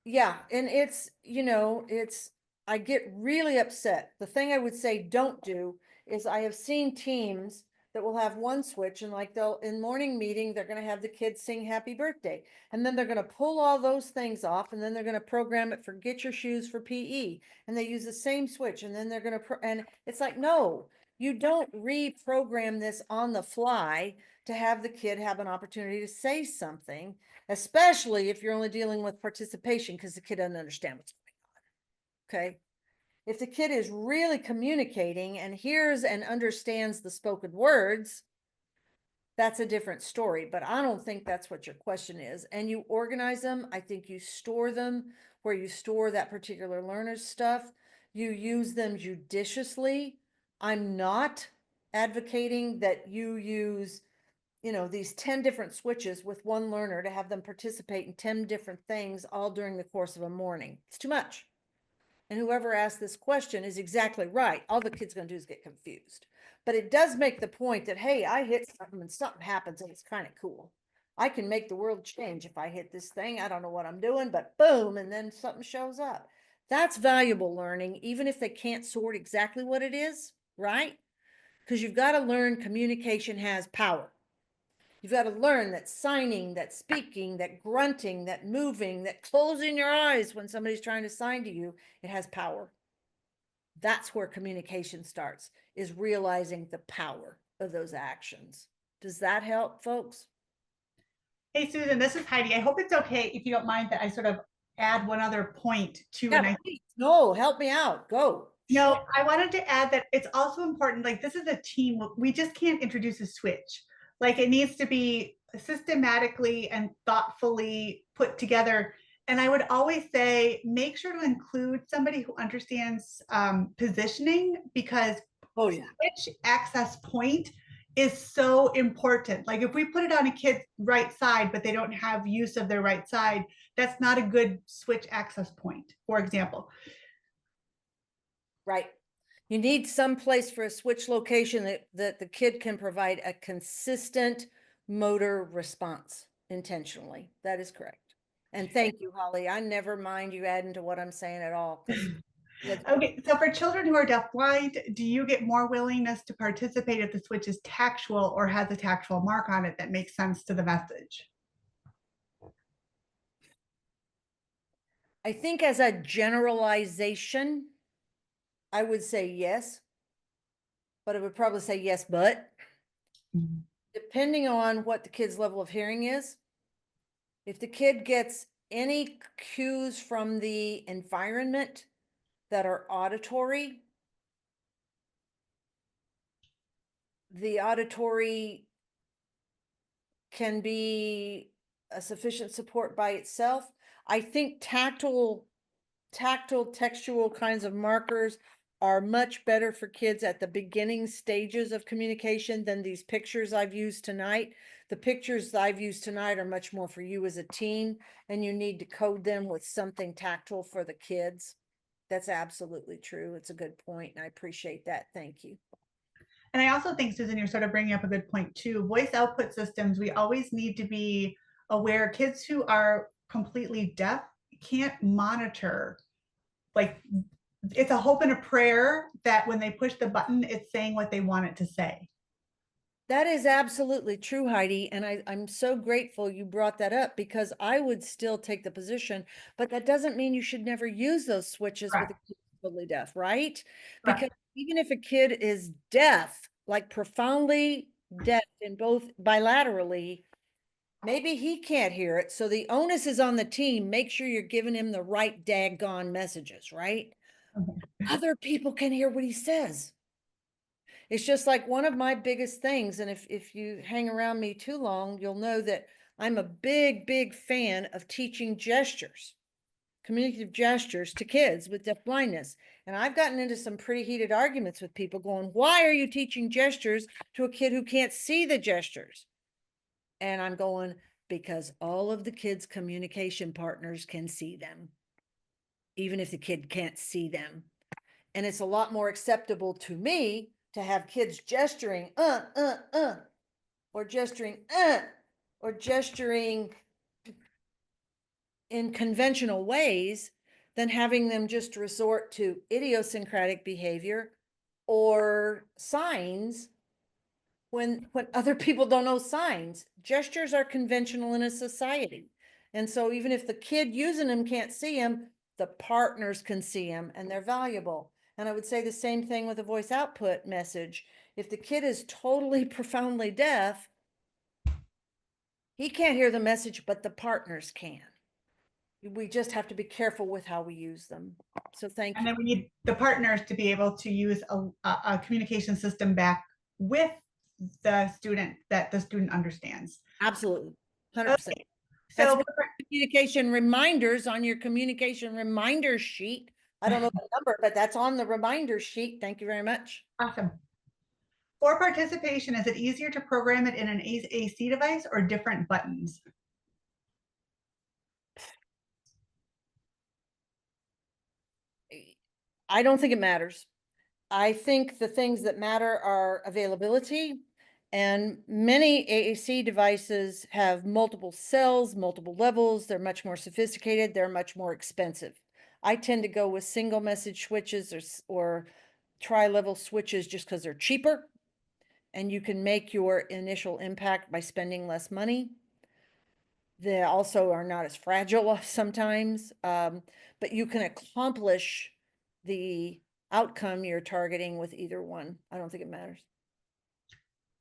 Speaker 2: Yeah. And I get really upset. The thing I would say don't do is I have seen teams that will have one switch, and like they'll, in morning meeting, they're going to have the kids sing happy birthday. And then they're going to pull all those things off, and then they're going to program it for get your shoes for PE. And they use the same switch, and then they're going to, and it's like, no, you don't reprogram this on the fly to have the kid have an opportunity to say something, especially if you're only dealing with participation because the kid doesn't understand what's going on. Okay. If the kid is really communicating and hears and understands the spoken words, that's a different story. But I don't think that's what your question is. And you organize them. I think you store them where you store that particular learner's stuff. You use them judiciously. I'm not advocating that you use, these 10 different switches with one learner to have them participate in 10 different things all during the course of a morning. It's too much. And whoever asked this question is exactly right. All the kid's going to do is get confused. But it does make the point that, hey, I hit something and something happens and it's kind of cool. I can make the world change if I hit this thing. I don't know what I'm doing, but boom, and then something shows up. That's valuable learning, even if they can't sort exactly what it is, right? Because you've got to learn communication has power. You've got to learn that signing, that speaking, that grunting, that moving, that closing your eyes when somebody's trying to sign to you, it has power. That's where communication starts, is realizing the power of those actions. Does that help, folks?
Speaker 1: Hey, Susan, this is Heidi. I hope it's okay if you don't mind that I sort of add one other point to,
Speaker 2: Yeah, please. No, help me out. Go.
Speaker 1: No, I wanted to add that it's also important, like this is a team, we just can't introduce a switch. Like it needs to be systematically and thoughtfully put together. And I would always say, make sure to include somebody who understands positioning, because
Speaker 2: Oh, yeah.
Speaker 1: switch access point is so important. Like if we put it on a kid's right side, but they don't have use of their right side, that's not a good switch access point, for example.
Speaker 2: Right. You need some place for a switch location that the kid can provide a consistent motor response intentionally. That is correct. And thank you, Holly. I never mind you adding to what I'm saying at all.
Speaker 1: Okay, so for children who are deafblind, do you get more willingness to participate if the switch is tactual or has a tactual mark on it that makes sense to the message?
Speaker 2: I think as a generalization, I would say yes, but I would probably say yes, but depending on what the kid's level of hearing is, if the kid gets any cues from the environment that are auditory, the auditory can be a sufficient support by itself. I think tactile, textual kinds of markers are much better for kids at the beginning stages of communication than these pictures I've used tonight. The pictures I've used tonight are much more for you as a teen, and you need to code them with something tactile for the kids. That's absolutely true. It's a good point, and I appreciate that. Thank you.
Speaker 1: And I also think, Susan, you're sort of bringing up a good point too. Voice output systems, we always need to be aware kids who are completely deaf can't monitor. Like it's a hope and a prayer that when they push the button, it's saying what they want it to say.
Speaker 2: That is absolutely true, Heidi. And I'm so grateful you brought that up, because I would still take the position, but that doesn't mean you should never use those switches with a kid who's totally deaf, right? Because even if a kid is deaf, like profoundly deaf in both bilaterally, maybe he can't hear it. So the onus is on the team. Make sure you're giving him the right daggone messages, right? Other people can hear what he says. It's just like one of my biggest things. And if you hang around me too long, you'll know that I'm a big fan of teaching gestures, communicative gestures to kids with deafblindness. And I've gotten into some pretty heated arguments with people going, why are you teaching gestures to a kid who can't see the gestures? And I'm going, because all of the kids' communication partners can see them, even if the kid can't see them. And it's a lot more acceptable to me to have kids gesturing, or gesturing, or gesturing in conventional ways than having them just resort to idiosyncratic behavior or signs when other people don't know signs. Gestures are conventional in a society. And so even if the kid using them can't see them, the partners can see them and they're valuable. And I would say the same thing with a voice output message. If the kid is totally profoundly deaf, he can't hear the message, but the partners can. We just have to be careful with how we use them. So thank
Speaker 1: And
Speaker 2: you.
Speaker 1: then we need the partners to be able to use a communication system back with the student that the student understands.
Speaker 2: Absolutely. 100%.
Speaker 1: Okay,
Speaker 2: That's
Speaker 1: so
Speaker 2: communication reminders on your communication reminder sheet. I don't know the number, but that's on the reminder sheet. Thank you very much.
Speaker 1: awesome. For participation, is it easier to program it in an AC device or different buttons?
Speaker 2: I don't think it matters. I think the things that matter are availability, and many AAC devices have multiple cells, multiple levels. They're much more sophisticated. They're much more expensive. I tend to go with single message switches or tri-level switches just because they're cheaper and you can make your initial impact by spending less money. They also are not as fragile sometimes, but you can accomplish the outcome you're targeting with either one. I don't think it matters.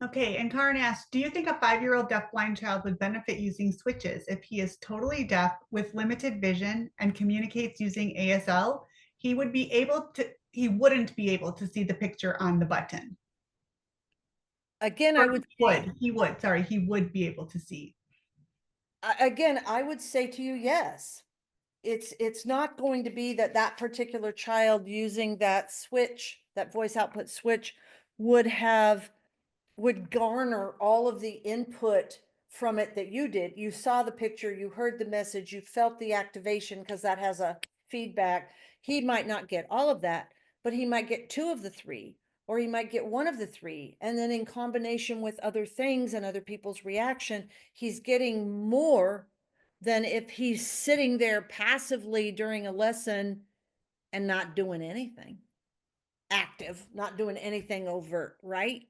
Speaker 1: Okay, and Karen asked, do you think a 5-year-old deafblind child would benefit using switches if he is totally deaf with limited vision and communicates using ASL? He wouldn't be able to see the picture on the button.
Speaker 2: Again,
Speaker 1: Or
Speaker 2: I would say,
Speaker 1: he would be able to see.
Speaker 2: again, I would say to you, yes. It's not going to be that particular child using that switch, that voice output switch would garner all of the input from it that you did. You saw the picture, you heard the message, you felt the activation because that has a feedback. He might not get all of that, but he might get 2 of the 3, or he might get 1 of the 3. And then in combination with other things and other people's reaction, he's getting more than if he's sitting there passively during a lesson and not doing anything active, not doing anything overt, right?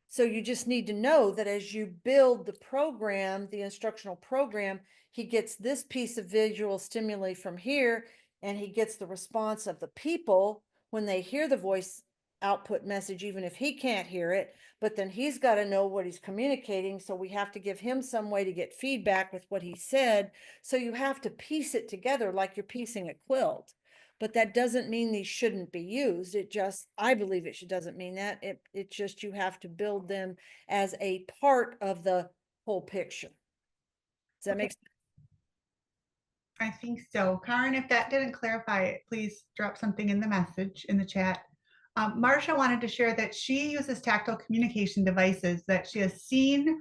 Speaker 2: So you just need to know that as you build the program, the instructional program, he gets this piece of visual stimuli from here, and he gets the response of the people when they hear the voice output message, even if he can't hear it, but then he's got to know what he's communicating. So we have to give him some way to get feedback with what he said. So you have to piece it together like you're piecing a quilt. But that doesn't mean these shouldn't be used. It just, I believe doesn't mean that. It just, you have to build them as a part of the whole picture. Does that make sense?
Speaker 1: I think so. Karen, if that didn't clarify it, please drop something in the message in the chat. Marcia wanted to share that she uses tactile communication devices that she has seen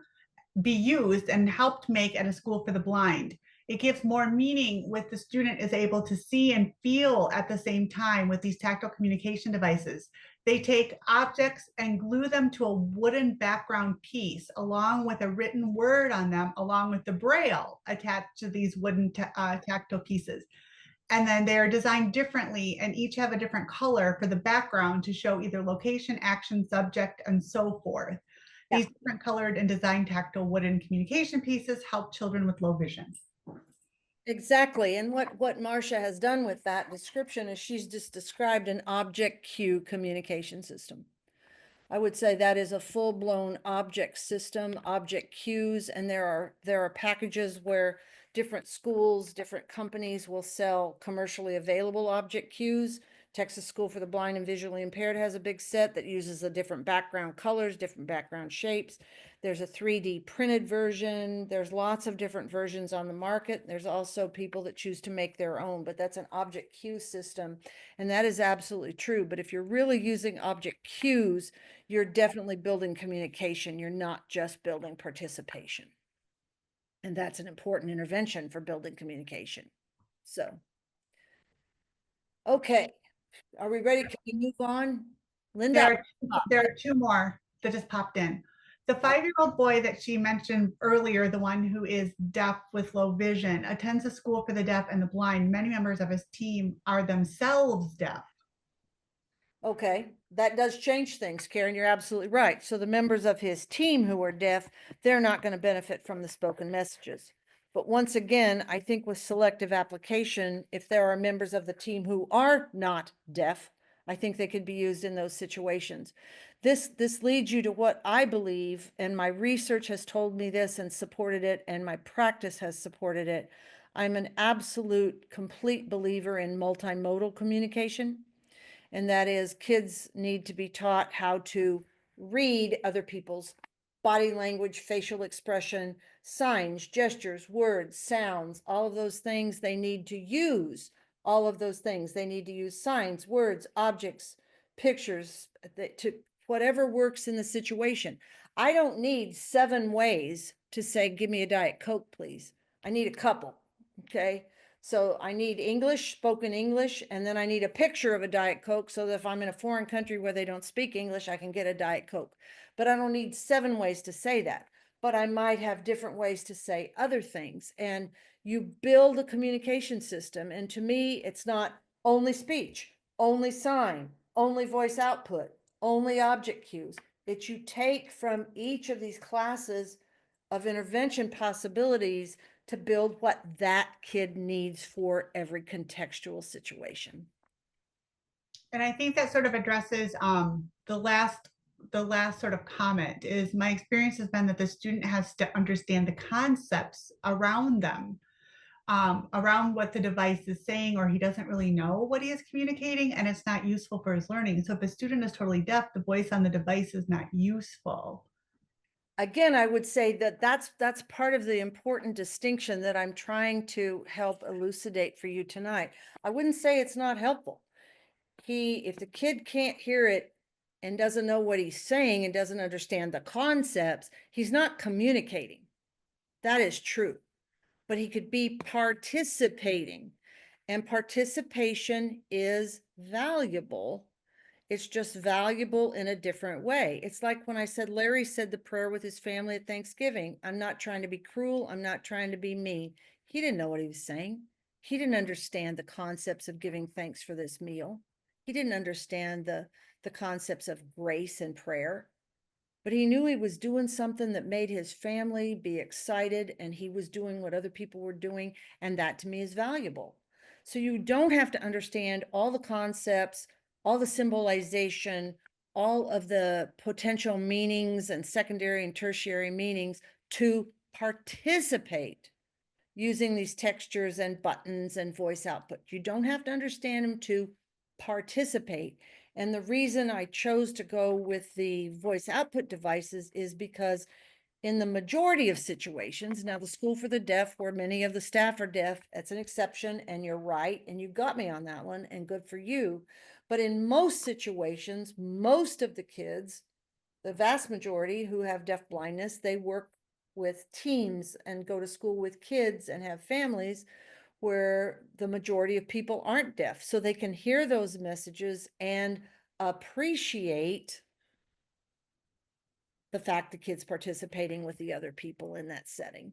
Speaker 1: be used and helped make at a school for the blind. It gives more meaning with the student is able to see and feel at the same time with these tactile communication devices. They take objects and glue them to a wooden background piece along with a written word on them, along with the braille attached to these wooden tactile pieces. And then they are designed differently and each have a different color for the background to show either location, action, subject, and so forth.
Speaker 2: Yeah.
Speaker 1: These different colored and designed tactile wooden communication pieces help children with low vision.
Speaker 2: Exactly. And what Marcia has done with that description is she's just described an object cue communication system. I would say that is a full-blown object system, object cues, and there are packages where different schools, different companies will sell commercially available object cues. Texas School for the Blind and Visually Impaired has a big set that uses the different background colors, different background shapes. There's a 3D printed version. There's lots of different versions on the market. There's also people that choose to make their own, but that's an object cue system. And that is absolutely true. But if you're really using object cues, you're definitely building communication. You're not just building participation. And that's an important intervention for building communication. So, okay. Are we ready? Can we move on? Linda?
Speaker 1: There are 2 more that just popped in. The 5-year-old boy that she mentioned earlier, the one who is deaf with low vision, attends a school for the deaf and the blind. Many members of his team are themselves deaf.
Speaker 2: Okay, that does change things, Karen. You're absolutely right. So the members of his team who are deaf, they're not going to benefit from the spoken messages. But once again, I think with selective application, if there are members of the team who are not deaf, I think they could be used in those situations. This leads you to what I believe, and my research has told me this and supported it, and my practice has supported it. I'm an absolute, complete believer in multimodal communication. And that is, kids need to be taught how to read other people's body language, facial expression, signs, gestures, words, sounds, all of those things they need to use. All of those things they need to use: signs, words, objects, pictures, to whatever works in the situation. I don't need 7 ways to say, give me a Diet Coke, please. I need a couple. Okay. So I need English, spoken English, and then I need a picture of a Diet Coke so that if I'm in a foreign country where they don't speak English, I can get a Diet Coke. But I don't need 7 ways to say that. But I might have different ways to say other things. And you build a communication system. And to me, it's not only speech, only sign, only voice output, only object cues. It's you take from each of these classes of intervention possibilities to build what that kid needs for every contextual situation.
Speaker 1: And I think that sort of addresses the last sort of comment. Is my experience has been that the student has to understand the concepts around them, around what the device is saying, or he doesn't really know what he is communicating, and it's not useful for his learning. So if a student is totally deaf, the voice on the device is not useful.
Speaker 2: Again, I would say that that's part of the important distinction that I'm trying to help elucidate for you tonight. I wouldn't say it's not helpful. If the kid can't hear it and doesn't know what he's saying and doesn't understand the concepts, he's not communicating. That is true. But he could be participating, and participation is valuable. It's just valuable in a different way. It's like when I said Larry said the prayer with his family at Thanksgiving. I'm not trying to be cruel. I'm not trying to be mean. He didn't know what he was saying. He didn't understand the concepts of giving thanks for this meal. He didn't understand the concepts of grace and prayer. But he knew he was doing something that made his family be excited, and he was doing what other people were doing. And that to me is valuable. So you don't have to understand all the concepts, all the symbolization, all of the potential meanings and secondary and tertiary meanings to participate using these textures and buttons and voice output. You don't have to understand them to participate. And the reason I chose to go with the voice output devices is because in the majority of situations, now the School for the Deaf, where many of the staff are deaf, that's an exception, and you're right, and you got me on that one, and good for you. But in most situations, most of the kids, the vast majority who have deaf blindness, they work with teams and go to school with kids and have families where the majority of people aren't deaf. So they can hear those messages and appreciate the fact the kid's participating with the other people in that setting.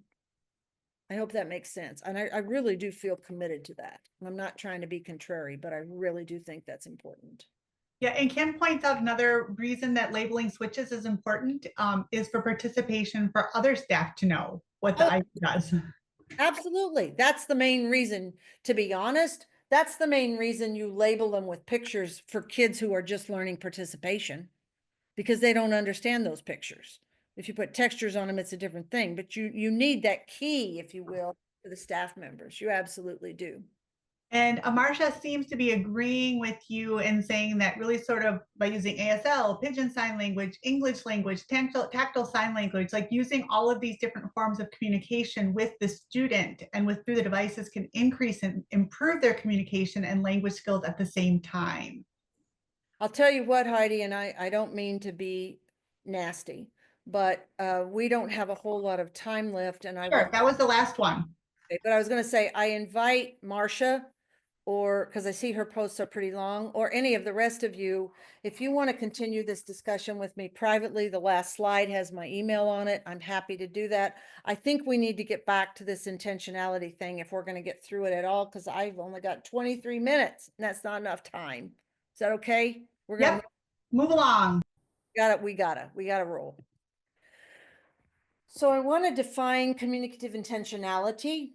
Speaker 2: I hope that makes sense. And I really do feel committed to that. I'm not trying to be contrary, but I really do think that's important.
Speaker 1: Yeah, and Kim points out another reason that labeling switches is important, is for participation for other staff to know what the IP does.
Speaker 2: Absolutely. That's the main reason, to be honest. That's the main reason you label them with pictures for kids who are just learning participation, because they don't understand those pictures. If you put textures on them, it's a different thing, but you need that key, if you will, for the staff members. You absolutely do.
Speaker 1: And Amarsha seems to be agreeing with you and saying that really sort of by using ASL, pigeon sign language, English language, tactile sign language, like using all of these different forms of communication with the student and with through the devices can increase and improve their communication and language skills at the same time.
Speaker 2: I'll tell you what, Heidi, and I don't mean to be nasty, but we don't have a whole lot of time left, and
Speaker 1: Sure, that was the last one.
Speaker 2: but I was going to say, I invite Marcia, or because I see her posts are pretty long, or any of the rest of you, if you want to continue this discussion with me privately, the last slide has my email on it. I'm happy to do that. I think we need to get back to this intentionality thing if we're going to get through it at all, because I've only got 23 minutes, and that's not enough time. Is that okay? We're gonna
Speaker 1: Yep, move along.
Speaker 2: we gotta roll. So I want to define communicative intentionality.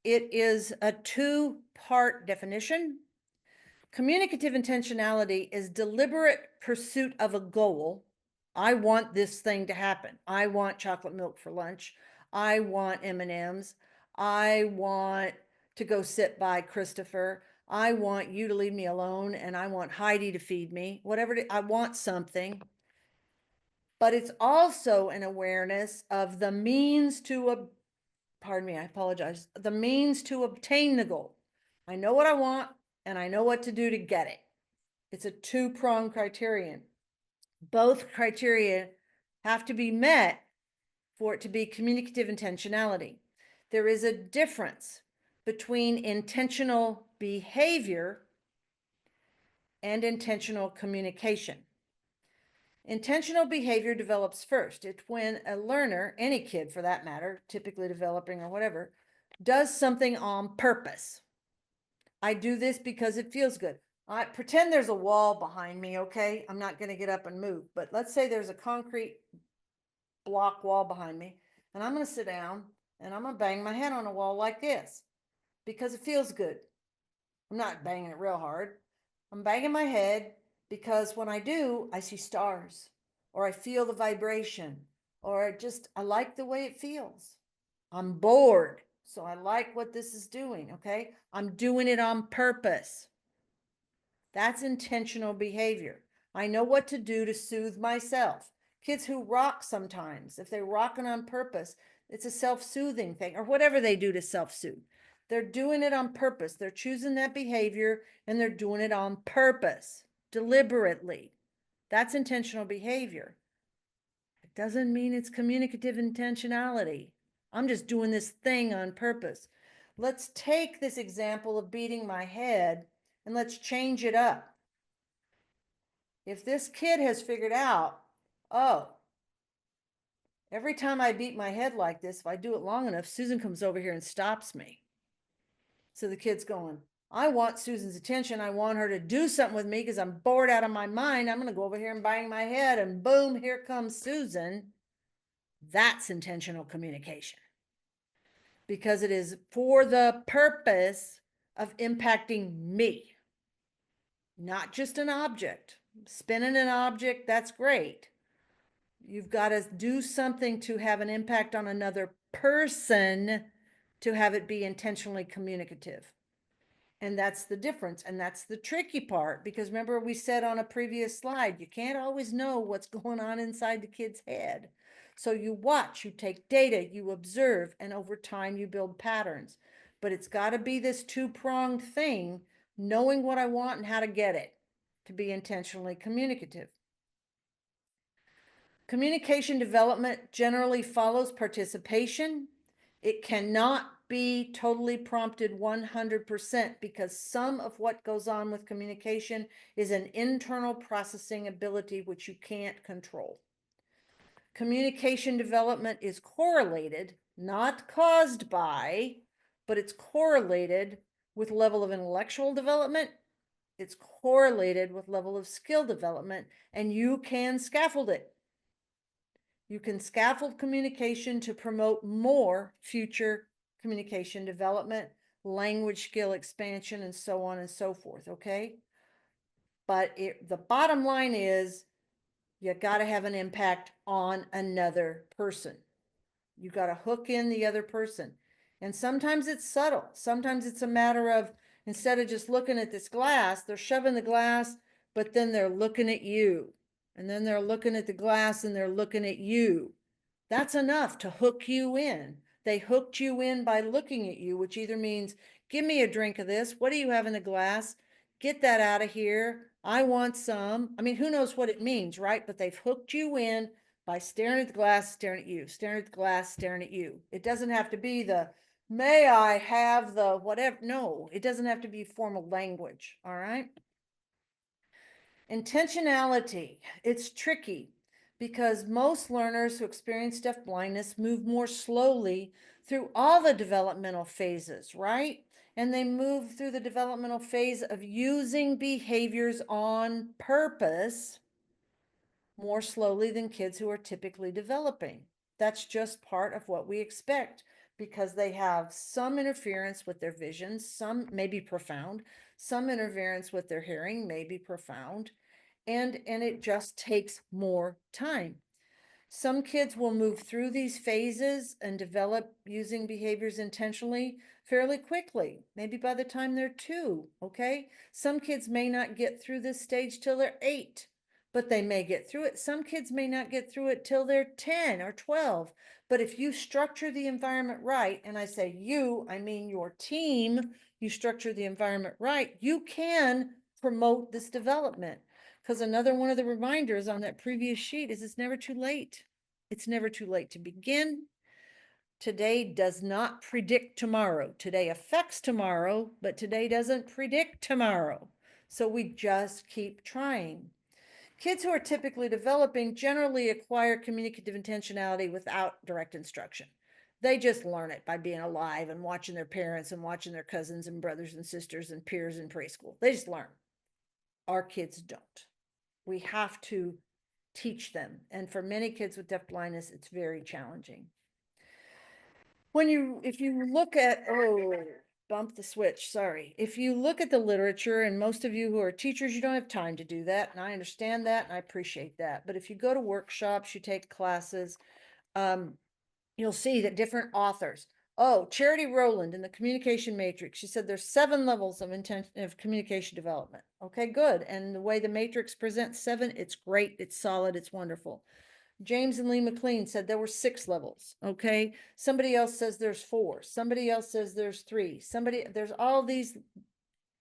Speaker 2: It is a two-part definition. Communicative intentionality is deliberate pursuit of a goal. I want this thing to happen. I want chocolate milk for lunch. I want M&Ms. I want to go sit by Christopher. I want you to leave me alone, and I want Heidi to feed me. Whatever, I want something. But it's also an awareness of the means to, pardon me, I apologize, the means to obtain the goal. I know what I want, and I know what to do to get it. It's a two-pronged criterion. Both criteria have to be met for it to be communicative intentionality. There is a difference between intentional behavior and intentional communication. Intentional behavior develops first. It's when a learner, any kid for that matter, typically developing or whatever, does something on purpose. I do this because it feels good. I pretend there's a wall behind me, okay? I'm not going to get up and move, but let's say there's a concrete block wall behind me, and I'm going to sit down and I'm going to bang my head on a wall like this because it feels good. I'm not banging it real hard. I'm banging my head because when I do, I see stars, or I feel the vibration, or I like the way it feels. I'm bored, so I like what this is doing, okay? I'm doing it on purpose. That's intentional behavior. I know what to do to soothe myself. Kids who rock sometimes, if they're rocking on purpose, it's a self-soothing thing, or whatever they do to self-soothe. They're doing it on purpose. They're choosing that behavior and they're doing it on purpose, deliberately. That's intentional behavior. It doesn't mean it's communicative intentionality. I'm just doing this thing on purpose. Let's take this example of beating my head and let's change it up. If this kid has figured out, oh, every time I beat my head like this, if I do it long enough, Susan comes over here and stops me. So the kid's going, I want Susan's attention. I want her to do something with me because I'm bored out of my mind. I'm going to go over here and bang my head, and boom, here comes Susan. That's intentional communication because it is for the purpose of impacting me, not just an object. Spinning an object, that's great. You've got to do something to have an impact on another person to have it be intentionally communicative. And that's the difference. And that's the tricky part, because remember we said on a previous slide, you can't always know what's going on inside the kid's head. So you watch, you take data, you observe, and over time you build patterns. But it's got to be this two-pronged thing, knowing what I want and how to get it to be intentionally communicative. Communication development generally follows participation. It cannot be totally prompted 100% because some of what goes on with communication is an internal processing ability which you can't control. Communication development is correlated, not caused by, but it's correlated with level of intellectual development. It's correlated with level of skill development, and you can scaffold it. You can scaffold communication to promote more future communication development, language skill expansion, and so on and so forth, okay? But the bottom line is you got to have an impact on another person. You got to hook in the other person. And sometimes it's subtle. Sometimes it's a matter of, instead of just looking at this glass, they're shoving the glass, but then they're looking at you. And then they're looking at the glass and they're looking at you. That's enough to hook you in. They hooked you in by looking at you, which either means, give me a drink of this. What do you have in the glass? Get that out of here. I want some. I mean, who knows what it means, right? But they've hooked you in by staring at the glass, staring at you, staring at the glass, staring at you. It doesn't have to be the, may I have the whatever. No, it doesn't have to be formal language. All right. Intentionality. It's tricky because most learners who experience deafblindness move more slowly through all the developmental phases, right? and they move through the developmental phase of using behaviors on purpose more slowly than kids who are typically developing. That's just part of what we expect because they have some interference with their vision, some may be profound, some interference with their hearing may be profound, and it just takes more time. Some kids will move through these phases and develop using behaviors intentionally fairly quickly, maybe by the time they're 2, okay? Some kids may not get through this stage till they're 8, but they may get through it. Some kids may not get through it till they're 10 or 12. But if you structure the environment right, and I say you, I mean your team, you structure the environment right, you can promote this development. Because another one of the reminders on that previous sheet is it's never too late. It's never too late to begin. Today does not predict tomorrow. Today affects tomorrow, but today doesn't predict tomorrow. So we just keep trying. Kids who are typically developing generally acquire communicative intentionality without direct instruction. They just learn it by being alive and watching their parents and watching their cousins and brothers and sisters and peers in preschool. They just learn. Our kids don't. We have to teach them. And for many kids with deafblindness, it's very challenging. If you look at, bump the switch, sorry. If you look at the literature, and most of you who are teachers, you don't have time to do that. And I understand that and I appreciate that. But if you go to workshops, you take classes, you'll see that different authors, Charity Rowland in the Communication Matrix, she said there's 7 levels of communication development. Okay, good. And the way the matrix presents 7, it's great, it's solid, it's wonderful. James and Lee McLean said there were 6 levels. Okay, somebody else says there's 4. Somebody else says there's 3. There's all these,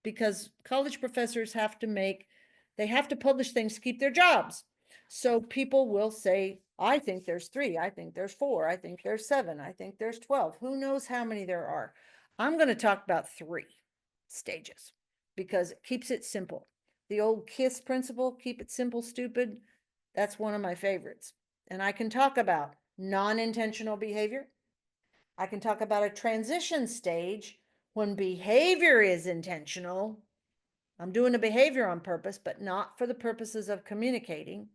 Speaker 2: because college professors have to publish things to keep their jobs. So people will say, I think there's 3, I think there's 4, I think there's 7, I think there's 12. Who knows how many there are? I'm going to talk about 3 stages because it keeps it simple. The old KISS principle, keep it simple, stupid, that's one of my favorites. And I can talk about non-intentional behavior. I can talk about a transition stage when behavior is intentional. I'm doing a behavior on purpose, but not for the purposes of communicating.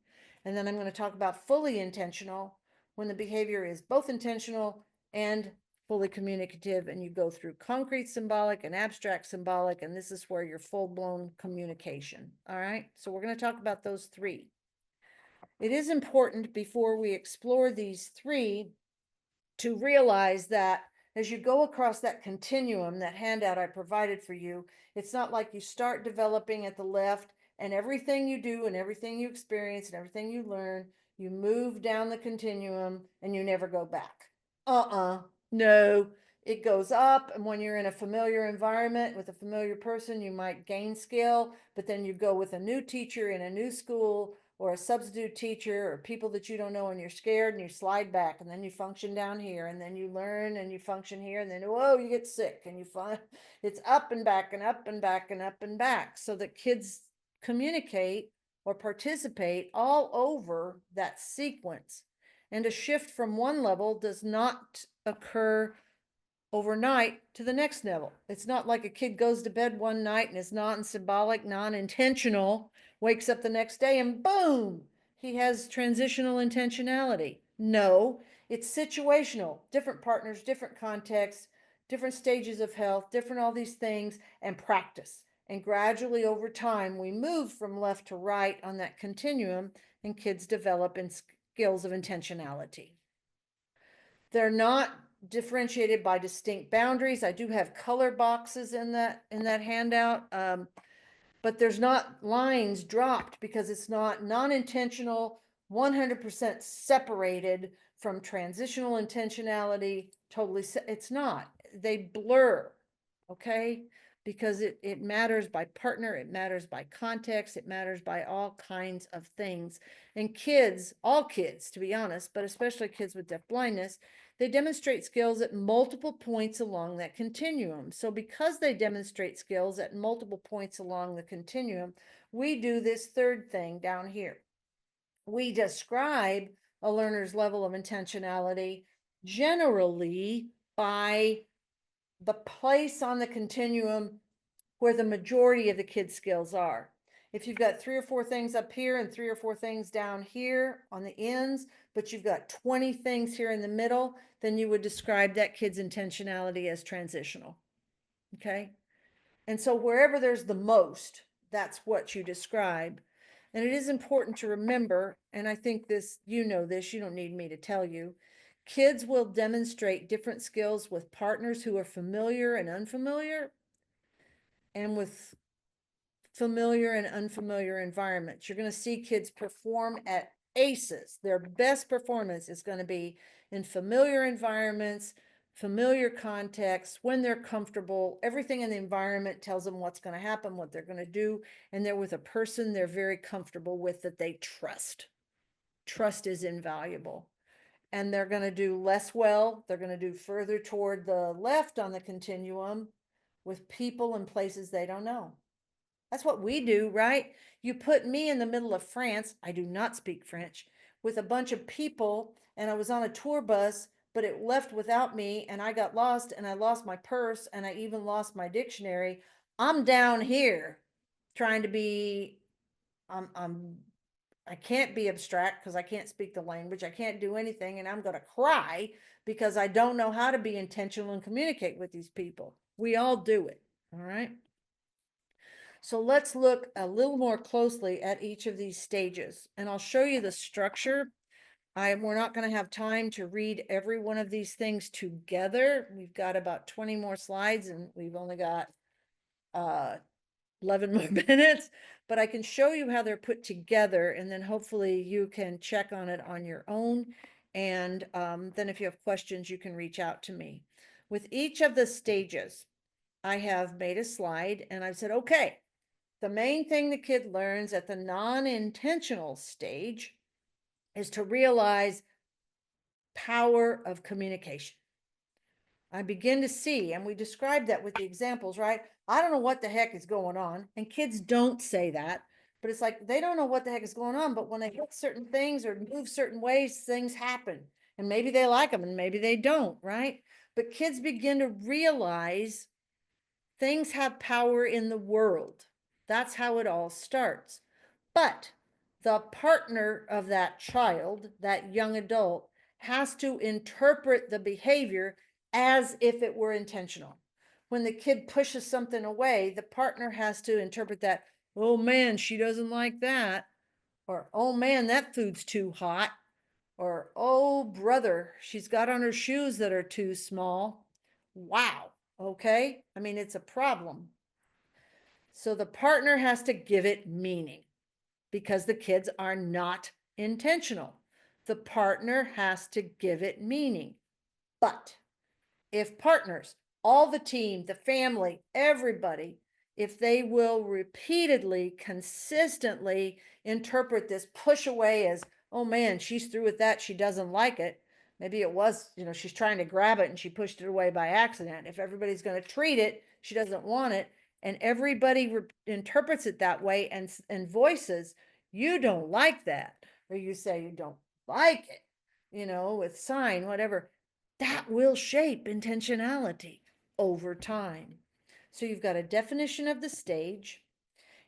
Speaker 2: And then I'm going to talk about fully intentional when the behavior is both intentional and fully communicative. And you go through concrete symbolic and abstract symbolic. And this is where you're full-blown communication. All right. So we're going to talk about those 3. It is important before we explore these 3 to realize that as you go across that continuum, that handout I provided for you, it's not like you start developing at the left and everything you do and everything you experience and everything you learn, you move down the continuum and you never go back. No, it goes up. And when you're in a familiar environment with a familiar person, you might gain skill, but then you go with a new teacher in a new school or a substitute teacher or people that you don't know and you're scared and you slide back and then you function down here and then you learn and you function here and then, whoa, you get sick and you find it's up and back and up and back and up and back so that kids communicate or participate all over that sequence. And a shift from one level does not occur overnight to the next level. It's not like a kid goes to bed one night and is non-symbolic, non-intentional, wakes up the next day and boom, he has transitional intentionality. No, it's situational, different partners, different contexts, different stages of health, different all these things, and practice. And gradually over time, we move from left to right on that continuum and kids develop in skills of intentionality. They're not differentiated by distinct boundaries. I do have color boxes in that handout, but there's not lines dropped because it's not non-intentional, 100% separated from transitional intentionality. Totally, it's not. They blur, okay? Because it matters by partner, it matters by context, it matters by all kinds of things. And kids, all kids, to be honest, but especially kids with deafblindness, they demonstrate skills at multiple points along that continuum. So because they demonstrate skills at multiple points along the continuum, we do this 3rd thing down here. We describe a learner's level of intentionality generally by the place on the continuum where the majority of the kids' skills are. If you've got 3 or 4 things up here and 3 or 4 things down here on the ends, but you've got 20 things here in the middle, then you would describe that kid's intentionality as transitional. Okay. And so wherever there's the most, that's what you describe. And it is important to remember, and I think this, you know this, you don't need me to tell you, kids will demonstrate different skills with partners who are familiar and unfamiliar, and with familiar and unfamiliar environments. You're going to see kids perform at aces. Their best performance is going to be in familiar environments, familiar contexts, when they're comfortable. Everything in the environment tells them what's going to happen, what they're going to do, and they're with a person they're very comfortable with that they trust. Trust is invaluable. And they're going to do less well. They're going to do further toward the left on the continuum with people and places they don't know. That's what we do, right? You put me in the middle of France, I do not speak French, with a bunch of people, and I was on a tour bus, but it left without me, and I got lost, and I lost my purse, and I even lost my dictionary. I'm down here trying to be, I can't be abstract because I can't speak the language. I can't do anything, and I'm going to cry because I don't know how to be intentional and communicate with these people. We all do it, all right? So let's look a little more closely at each of these stages, and I'll show you the structure. We're not going to have time to read every one of these things together. We've got about 20 more slides and we've only got 11 more minutes, but I can show you how they're put together, and then hopefully you can check on it on your own. And then if you have questions, you can reach out to me. With each of the stages, I have made a slide and I've said, okay, the main thing the kid learns at the non-intentional stage is to realize power of communication. I begin to see, and we described that with the examples, right? I don't know what the heck is going on. And kids don't say that, but it's like they don't know what the heck is going on. But when they hit certain things or move certain ways, things happen. And maybe they like them and maybe they don't, right? But kids begin to realize things have power in the world. That's how it all starts. But the partner of that child, that young adult, has to interpret the behavior as if it were intentional. When the kid pushes something away, the partner has to interpret that, oh man, she doesn't like that. Or, oh man, that food's too hot. Or, oh brother, she's got on her shoes that are too small. Wow. Okay. I mean, it's a problem. So the partner has to give it meaning because the kids are not intentional. The partner has to give it meaning. But if partners, all the team, the family, everybody, if they will repeatedly, consistently interpret this push away as, oh man, she's through with that, she doesn't like it. Maybe it was, she's trying to grab it and she pushed it away by accident. If everybody's going to treat it, she doesn't want it. And everybody interprets it that way and voices, you don't like that. Or you say you don't like it, with sign, whatever. That will shape intentionality over time. So you've got a definition of the stage,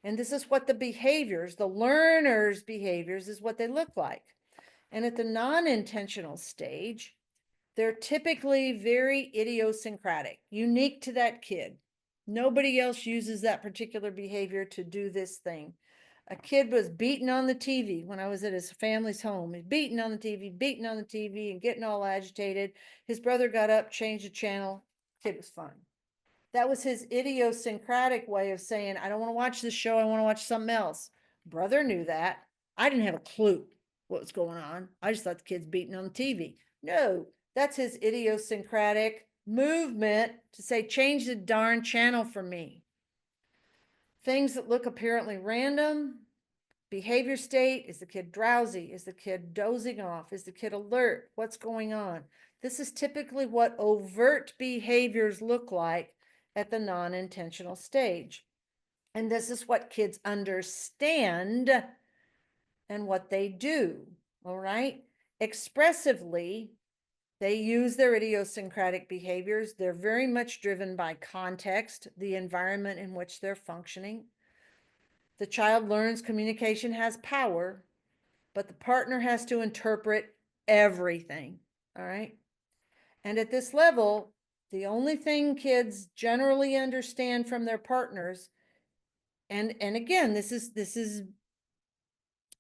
Speaker 2: and this is what the behaviors, the learner's behaviors, is what they look like. And at the non-intentional stage, they're typically very idiosyncratic, unique to that kid. Nobody else uses that particular behavior to do this thing. A kid was beating on the TV when I was at his family's home. He's beating on the TV, and getting all agitated. His brother got up, changed the channel. Kid was fine. That was his idiosyncratic way of saying, I don't want to watch this show. I want to watch something else. Brother knew that. I didn't have a clue what was going on. I just thought the kid's beating on the TV. No, that's his idiosyncratic movement to say, change the darn channel for me. Things that look apparently random. Behavior state, is the kid drowsy? Is the kid dozing off? Is the kid alert? What's going on? This is typically what overt behaviors look like at the non-intentional stage. And this is what kids understand and what they do, all right? Expressively, They use their idiosyncratic behaviors. They're very much driven by context, the environment in which they're functioning. The child learns communication has power, but the partner has to interpret everything. All right. And at this level, the only thing kids generally understand from their partners, and again, this is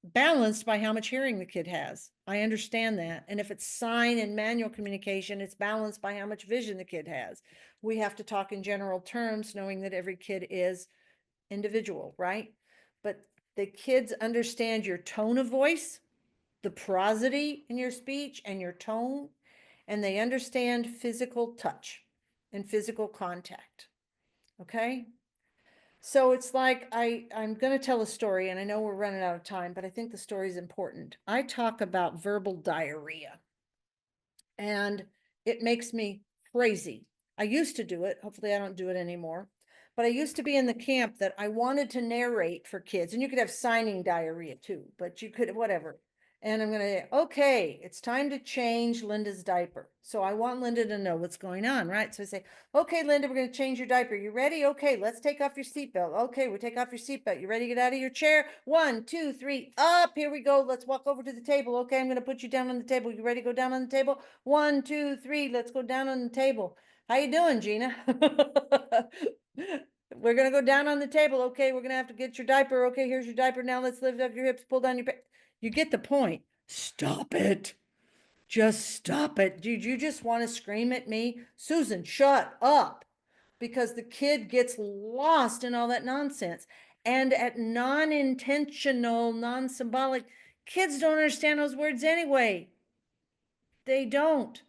Speaker 2: balanced by how much hearing the kid has. I understand that. And if it's sign and manual communication, it's balanced by how much vision the kid has. We have to talk in general terms, knowing that every kid is individual, right? But the kids understand your tone of voice, the prosody in your speech and your tone, and they understand physical touch and physical contact. Okay? So it's like I'm going to tell a story, and I know we're running out of time, but I think the story is important. I talk about verbal diarrhea, and it makes me crazy. I used to do it. Hopefully, I don't do it anymore. But I used to be in the camp that I wanted to narrate for kids, and you could have signing diarrhea too, but you could, whatever. And I'm going to, okay, it's time to change Linda's diaper. So I want Linda to know what's going on, right? So I say, okay, Linda, we're going to change your diaper. You ready? Okay, let's take off your seatbelt. Okay, we'll take off your seatbelt. You ready to get out of your chair? 1, 2, 3, up. Here we go. Let's walk over to the table. Okay, I'm going to put you down on the table. You ready to go down on the table? 1, 2, 3, let's go down on the table. How you doing, Gina? We're going to go down on the table. Okay, we're going to have to get your diaper. Okay, here's your diaper. Now let's lift up your hips, pull down your pants. You get the point. Stop it. Just stop it. Dude, you just want to scream at me? Susan, shut up. Because the kid gets lost in all that nonsense. And at non-intentional, non-symbolic, kids don't understand those words anyway. They don't.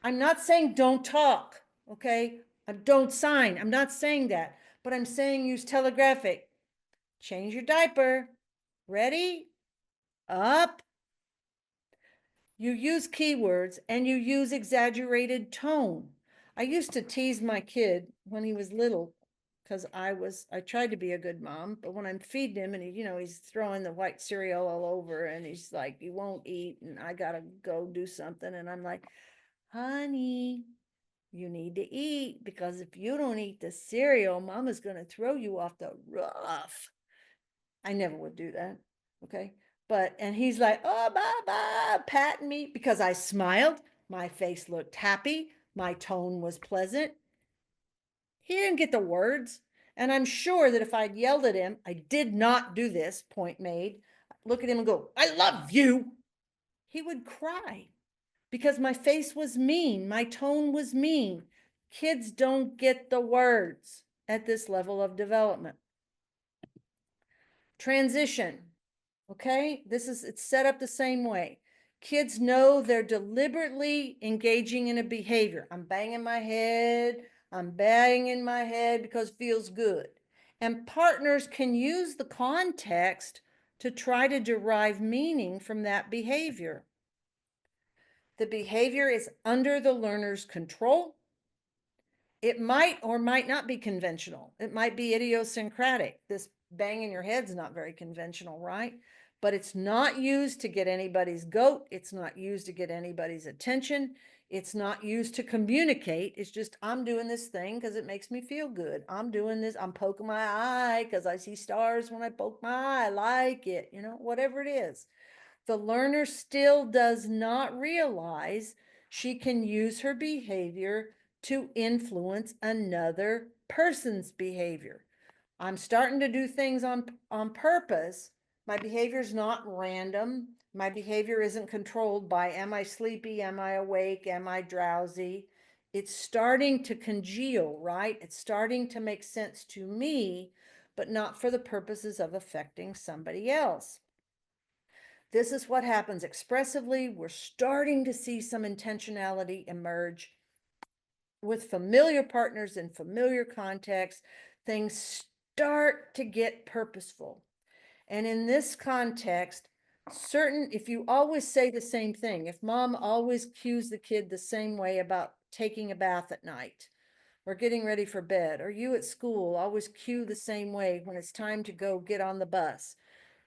Speaker 2: I'm not saying don't talk, okay? Don't sign. I'm not saying that. But I'm saying use telegraphic. Change your diaper. Ready? Up. You use keywords and you use exaggerated tone. I used to tease my kid when he was little because I tried to be a good mom, but when I'm feeding him and he's throwing the white cereal all over and he's like, you won't eat and I gotta go do something. And I'm like, honey, you need to eat because if you don't eat the cereal, mama's gonna throw you off the roof. I never would do that. Okay. And he's like, oh, bye, patting me because I smiled. My face looked happy. My tone was pleasant. He didn't get the words. And I'm sure that if I'd yelled at him, I did not do this, point made, look at him and go, I love you. He would cry because my face was mean. My tone was mean. Kids don't get the words at this level of development. Transition. Okay, it's set up the same way. Kids know they're deliberately engaging in a behavior. I'm banging my head because it feels good. And partners can use the context to try to derive meaning from that behavior. The behavior is under the learner's control. It might or might not be conventional. It might be idiosyncratic. This banging your head's not very conventional, right? But it's not used to get anybody's goat. It's not used to get anybody's attention. It's not used to communicate. It's just, I'm doing this thing because it makes me feel good. I'm doing this. I'm poking my eye because I see stars when I poke my eye. I like it, whatever it is. The learner still does not realize she can use her behavior to influence another person's behavior. I'm starting to do things on purpose. My behavior is not random. My behavior isn't controlled by, am I sleepy? Am I awake? Am I drowsy? It's starting to congeal, right? It's starting to make sense to me, but not for the purposes of affecting somebody else. This is what happens expressively. We're starting to see some intentionality emerge with familiar partners in familiar contexts. Things start to get purposeful. And in this context, if you always say the same thing, if mom always cues the kid the same way about taking a bath at night or getting ready for bed, or you at school always cue the same way when it's time to go get on the bus,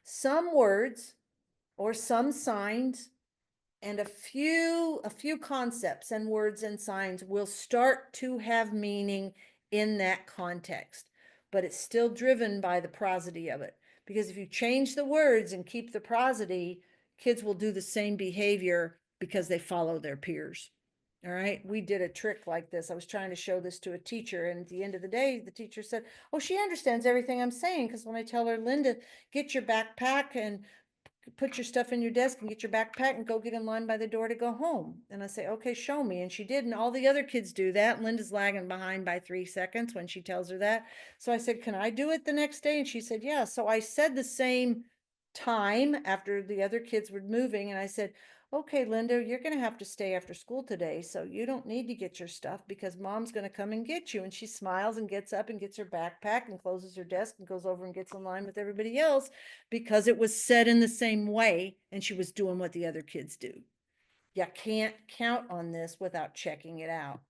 Speaker 2: some words or some signs and a few concepts and words and signs will start to have meaning in that context, but it's still driven by the prosody of it. Because if you change the words and keep the prosody, kids will do the same behavior because they follow their peers. All right, we did a trick like this. I was trying to show this to a teacher, and at the end of the day, the teacher said, oh, she understands everything I'm saying, because when I tell her, Linda, get your backpack and put your stuff in your desk and get your backpack and go get in line by the door to go home. And I say, okay, show me. And she did. And all the other kids do that. Linda's lagging behind by 3 seconds when she tells her that. So I said, can I do it the next day? And she said, yeah. So I said the same time after the other kids were moving. And I said, okay, Linda, you're going to have to stay after school today. So you don't need to get your stuff because mom's going to come and get you. And she smiles and gets up and gets her backpack and closes her desk and goes over and gets in line with everybody else because it was said in the same way and she was doing what the other kids do. You can't count on this without checking it out.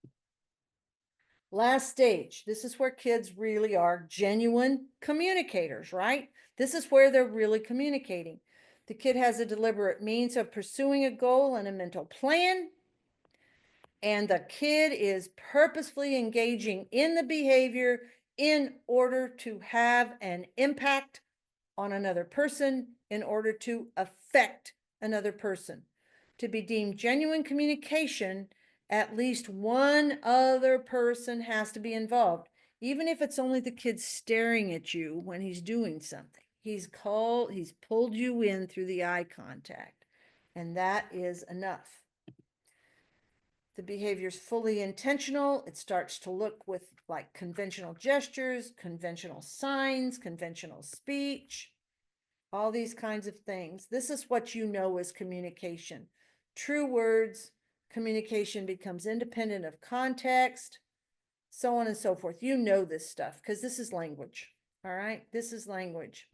Speaker 2: Last stage, this is where kids really are genuine communicators, right? This is where they're really communicating. The kid has a deliberate means of pursuing a goal and a mental plan, and the kid is purposefully engaging in the behavior in order to have an impact on another person, in order to affect another person. To be deemed genuine communication, at least one other person has to be involved, even if it's only the kid staring at you when he's doing something. He's pulled you in through the eye contact, and that is enough. The behavior is fully intentional. It starts to look with like conventional gestures, conventional signs, conventional speech, all these kinds of things. This is what you know as communication. True words, communication becomes independent of context, so on and so forth. You know this stuff because this is language. All right, this is language.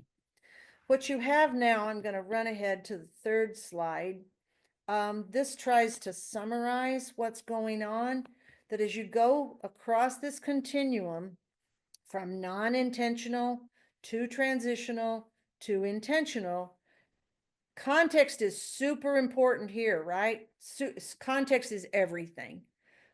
Speaker 2: What you have now, I'm going to run ahead to the third slide. This tries to summarize what's going on, that as you go across this continuum from non-intentional to transitional to intentional, context is super important here, right? Context is everything.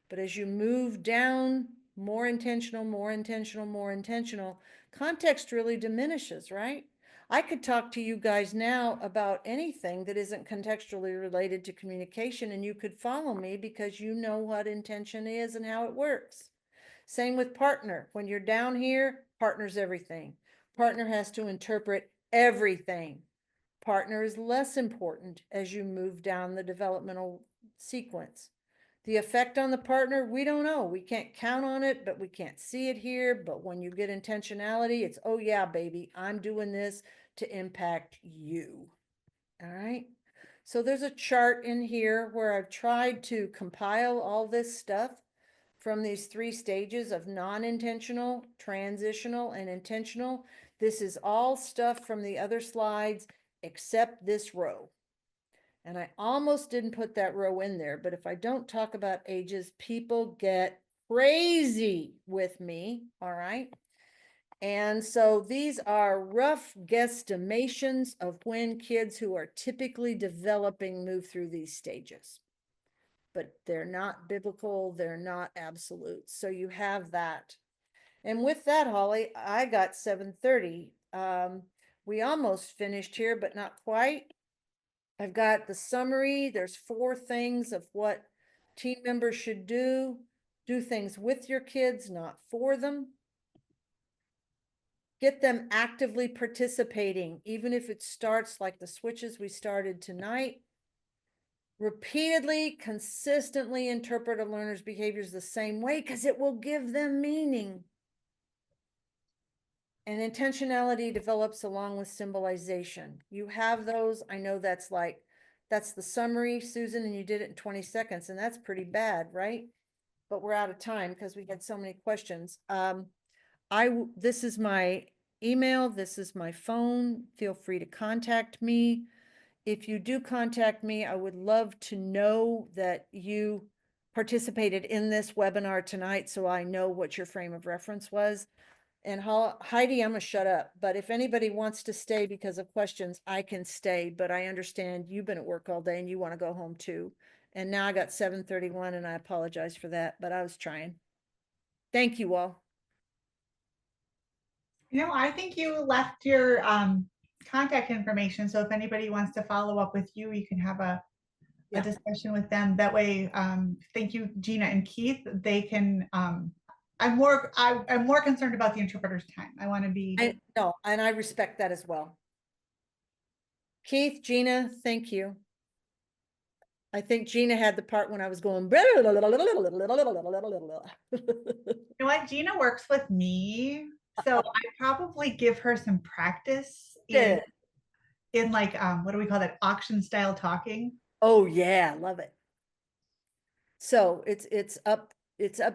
Speaker 2: But as you move down, more intentional, more intentional, more intentional, context really diminishes, right? I could talk to you guys now about anything that isn't contextually related to communication, and you could follow me because you know what intention is and how it works. Same with partner. When you're down here, partner's everything. Partner has to interpret everything. Partner is less important as you move down the developmental sequence. The effect on the partner, we don't know. We can't count on it, but we can't see it here. But when you get intentionality, it's, oh yeah, baby, I'm doing this to impact you. All right. So there's a chart in here where I've tried to compile all this stuff from these 3 stages of non-intentional, transitional, and intentional. This is all stuff from the other slides except this row. And I almost didn't put that row in there, but if I don't talk about ages, people get crazy with me, all right? And so these are rough guesstimations of when kids who are typically developing move through these stages. But they're not biblical, they're not absolute. So you have that. And with that, Holly, I got 7:30. We almost finished here, but not quite. I've got the summary. There's 4 things of what team members should do. Do things with your kids, not for them. Get them actively participating, even if it starts like the switches we started tonight. Repeatedly, consistently interpret a learner's behaviors the same way because it will give them meaning. And intentionality develops along with symbolization. You have those. I know that's the summary, Susan, and you did it in 20 seconds, and that's pretty bad, right? But we're out of time because we had so many questions. This is my email. This is my phone. Feel free to contact me. If you do contact me, I would love to know that you participated in this webinar tonight so I know what your frame of reference was. And Heidi, I'm gonna shut up, but if anybody wants to stay because of questions, I can stay, but I understand you've been at work all day and you want to go home too. And now I got 7:31 and I apologize for that, but I was trying. Thank you all.
Speaker 1: I think you left your contact information. So if anybody wants to follow up with you, you can have a
Speaker 2: Yeah.
Speaker 1: discussion with them. That way, thank you, Gina and Keith. They can, I'm more concerned about the interpreter's time. I want to be.
Speaker 2: No, and I respect that as well. Keith, Gina, thank you. I think Gina had the part when I was going.
Speaker 1: You know what? Gina works with me, so I probably give her some practice in like what do we call that, auction style talking.
Speaker 2: Oh yeah, love it. So it's up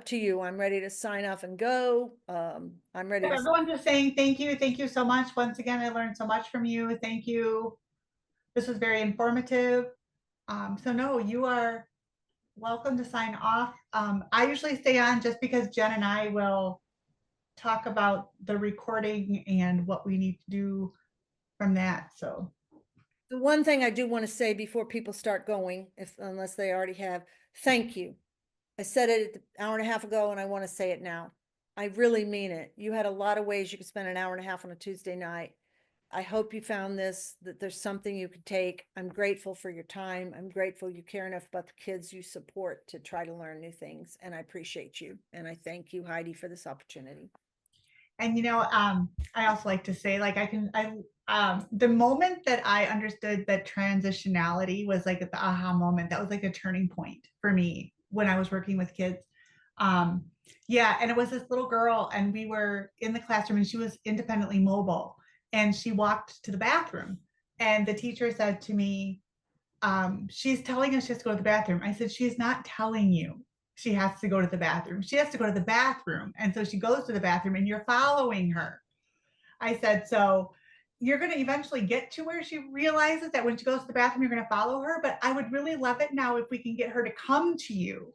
Speaker 2: to you. I'm ready to sign off and go. I'm ready to.
Speaker 1: Everyone's just saying thank you so much. Once again, I learned so much from you. Thank you. This was very informative. So no, you are welcome to sign off. I usually stay on just because Jen and I will talk about the recording and what we need to do from that. So
Speaker 2: The one thing I do want to say before people start going, unless they already have, thank you. I said it an hour and a half ago and I want to say it now. I really mean it. You had a lot of ways you could spend an hour and a half on a Tuesday night. I hope you found that there's something you could take. I'm grateful for your time. I'm grateful you care enough about the kids you support to try to learn new things. And I appreciate you. And I thank you, Heidi, for this opportunity.
Speaker 1: and I also like to say, like, the moment that I understood that transitionality was like the aha moment, that was like a turning point for me when I was working with kids. Yeah, and it was this little girl, and we were in the classroom, and she was independently mobile, and she walked to the bathroom, and the teacher said to me, she's telling us she has to go to the bathroom. I said, she's not telling you she has to go to the bathroom. She has to go to the bathroom. And so she goes to the bathroom and you're following her. I said, so you're going to eventually get to where she realizes that when she goes to the bathroom, you're going to follow her. But I would really love it now if we can get her to come to you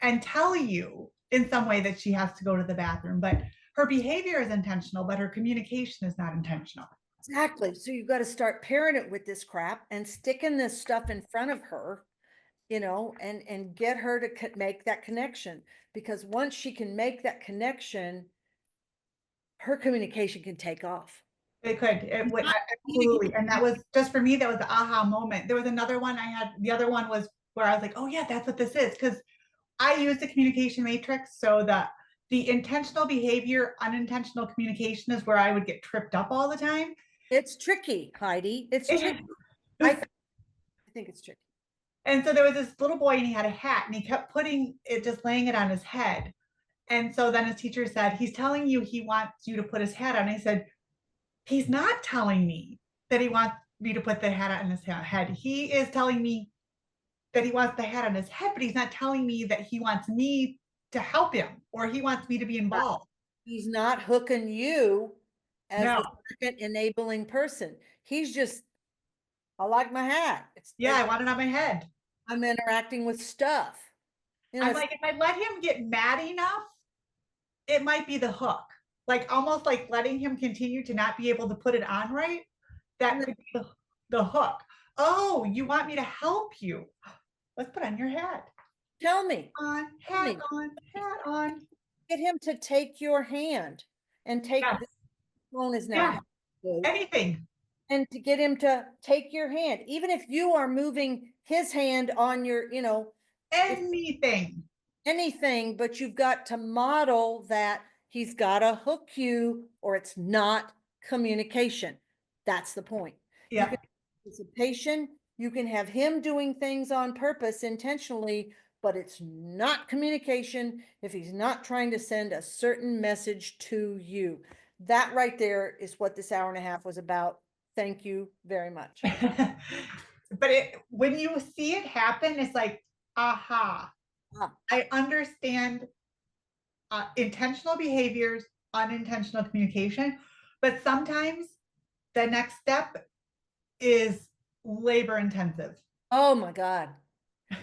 Speaker 1: and tell you in some way that she has to go to the bathroom. But her behavior is intentional, but her communication is not intentional.
Speaker 2: Exactly. So you've got to start pairing it with this crap and sticking this stuff in front of her, and get her to make that connection. Because once she can make that connection, her communication can take off.
Speaker 1: It could. It would absolutely. And that was just for me, that was the aha moment. There was another one I had. The other one was where I was like, oh yeah, that's what this is. Because I use the communication matrix. So the intentional behavior, unintentional communication is where I would get tripped up all the time.
Speaker 2: It's tricky, Heidi. It's tricky. I think it's tricky.
Speaker 1: And so there was this little boy and he had a hat and he kept putting it, just laying it on his head. And so then his teacher said, he's telling you he wants you to put his hat on. I said, he's not telling me that he wants me to put the hat on his head. He is telling me that he wants the hat on his head, but he's not telling me that he wants me to help him or he wants me to be involved.
Speaker 2: He's not hooking you as
Speaker 1: No.
Speaker 2: the second enabling person. He's just, I like my hat.
Speaker 1: Yeah, I want it on my head.
Speaker 2: I'm interacting with stuff.
Speaker 1: I'm like, if I let him get mad enough, it might be the hook. Like almost like letting him continue to not be able to put it on right. That could be the hook. Oh, you want me to help you? Let's put on your hat.
Speaker 2: Tell me.
Speaker 1: On, hat on, hat on.
Speaker 2: Get him to take your hand and take the phone is now.
Speaker 1: Yeah. Anything.
Speaker 2: And to get him to take your hand, even if you are moving his hand on your, anything, but you've got to model that he's got to hook you or it's not communication. That's the point.
Speaker 1: Yeah.
Speaker 2: You can have participation, you can have him doing things on purpose intentionally, but it's not communication if he's not trying to send a certain message to you. That right there is what this hour and a half was about. Thank you very much.
Speaker 1: But when you see it happen, it's like, aha, I understand intentional behaviors, unintentional communication, but sometimes the next step is labor intensive.
Speaker 2: Oh my God.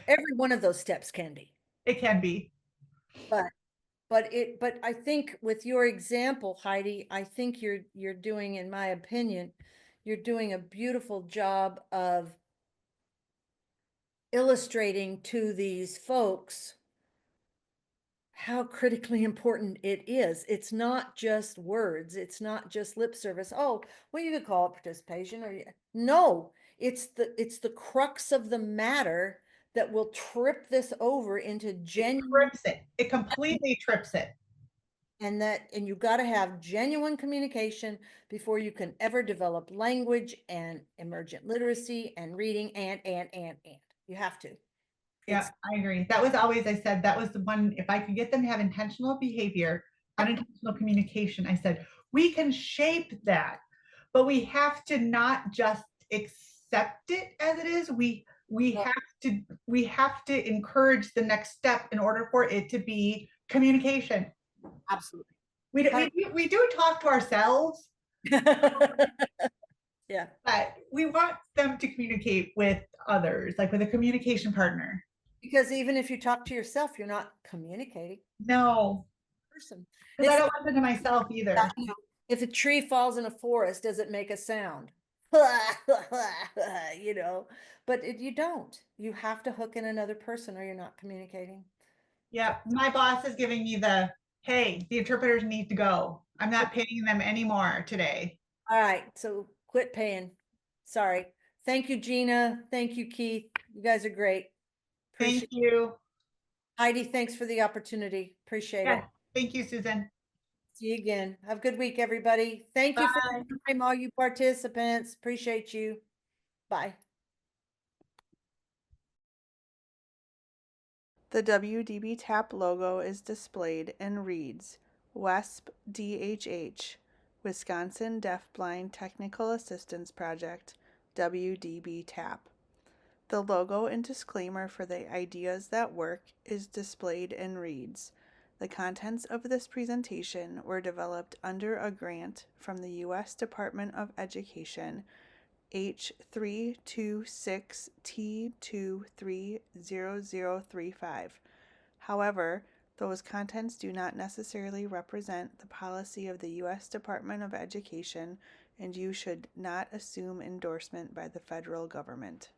Speaker 2: Every one of those steps can be.
Speaker 1: It can be.
Speaker 2: But But I think with your example, Heidi, I think you're doing, in my opinion, you're doing a beautiful job of illustrating to these folks how critically important it is. It's not just words. It's not just lip service. Oh, well, you could call it participation or no, it's the crux of the matter that will trip this over into
Speaker 1: It
Speaker 2: genuine,
Speaker 1: trips it. It completely trips it.
Speaker 2: and you got to have genuine communication before you can ever develop language and emergent literacy and reading and you have to.
Speaker 1: Yeah, I agree. That was always, I said, that was the one, if I could get them to have intentional behavior, unintentional communication, I said, we can shape that, but we have to not just accept it as it is. We
Speaker 2: Yeah.
Speaker 1: have to encourage the next step in order for it to be communication.
Speaker 2: Absolutely.
Speaker 1: We do talk to ourselves,
Speaker 2: Yeah.
Speaker 1: but we want them to communicate with others, like with a communication partner.
Speaker 2: Because even if you talk to yourself, you're not communicating
Speaker 1: No,
Speaker 2: person.
Speaker 1: because I
Speaker 2: It's
Speaker 1: don't want them to myself either.
Speaker 2: like, you know, if a tree falls in a forest, does it make a sound? You know, but you don't. You have to hook in another person or you're not communicating.
Speaker 1: Yeah, my boss is giving me the, hey, the interpreters need to go. I'm not paying them anymore today.
Speaker 2: All right, so quit paying. Sorry. Thank you, Gina. Thank you, Keith. You guys are great.
Speaker 1: Thank
Speaker 2: Appreciate
Speaker 1: you.
Speaker 2: Heidi, thanks for the opportunity. Appreciate
Speaker 1: Yeah,
Speaker 2: it.
Speaker 1: thank you, Susan.
Speaker 2: See you again. Have a good week, everybody. Thank you for
Speaker 1: Bye.
Speaker 2: your time, all you participants. Appreciate you. Bye.
Speaker 4: The WDBTAP logo is displayed and reads WESP DHH, Wisconsin Deafblind Technical Assistance Project, WDBTAP. The logo and disclaimer for the ideas that work is displayed and reads. The contents of this presentation were developed under a grant from the U.S. Department of Education H326T230035. However, those contents do not necessarily represent the policy of the U.S. Department of Education, and you should not assume endorsement by the federal government.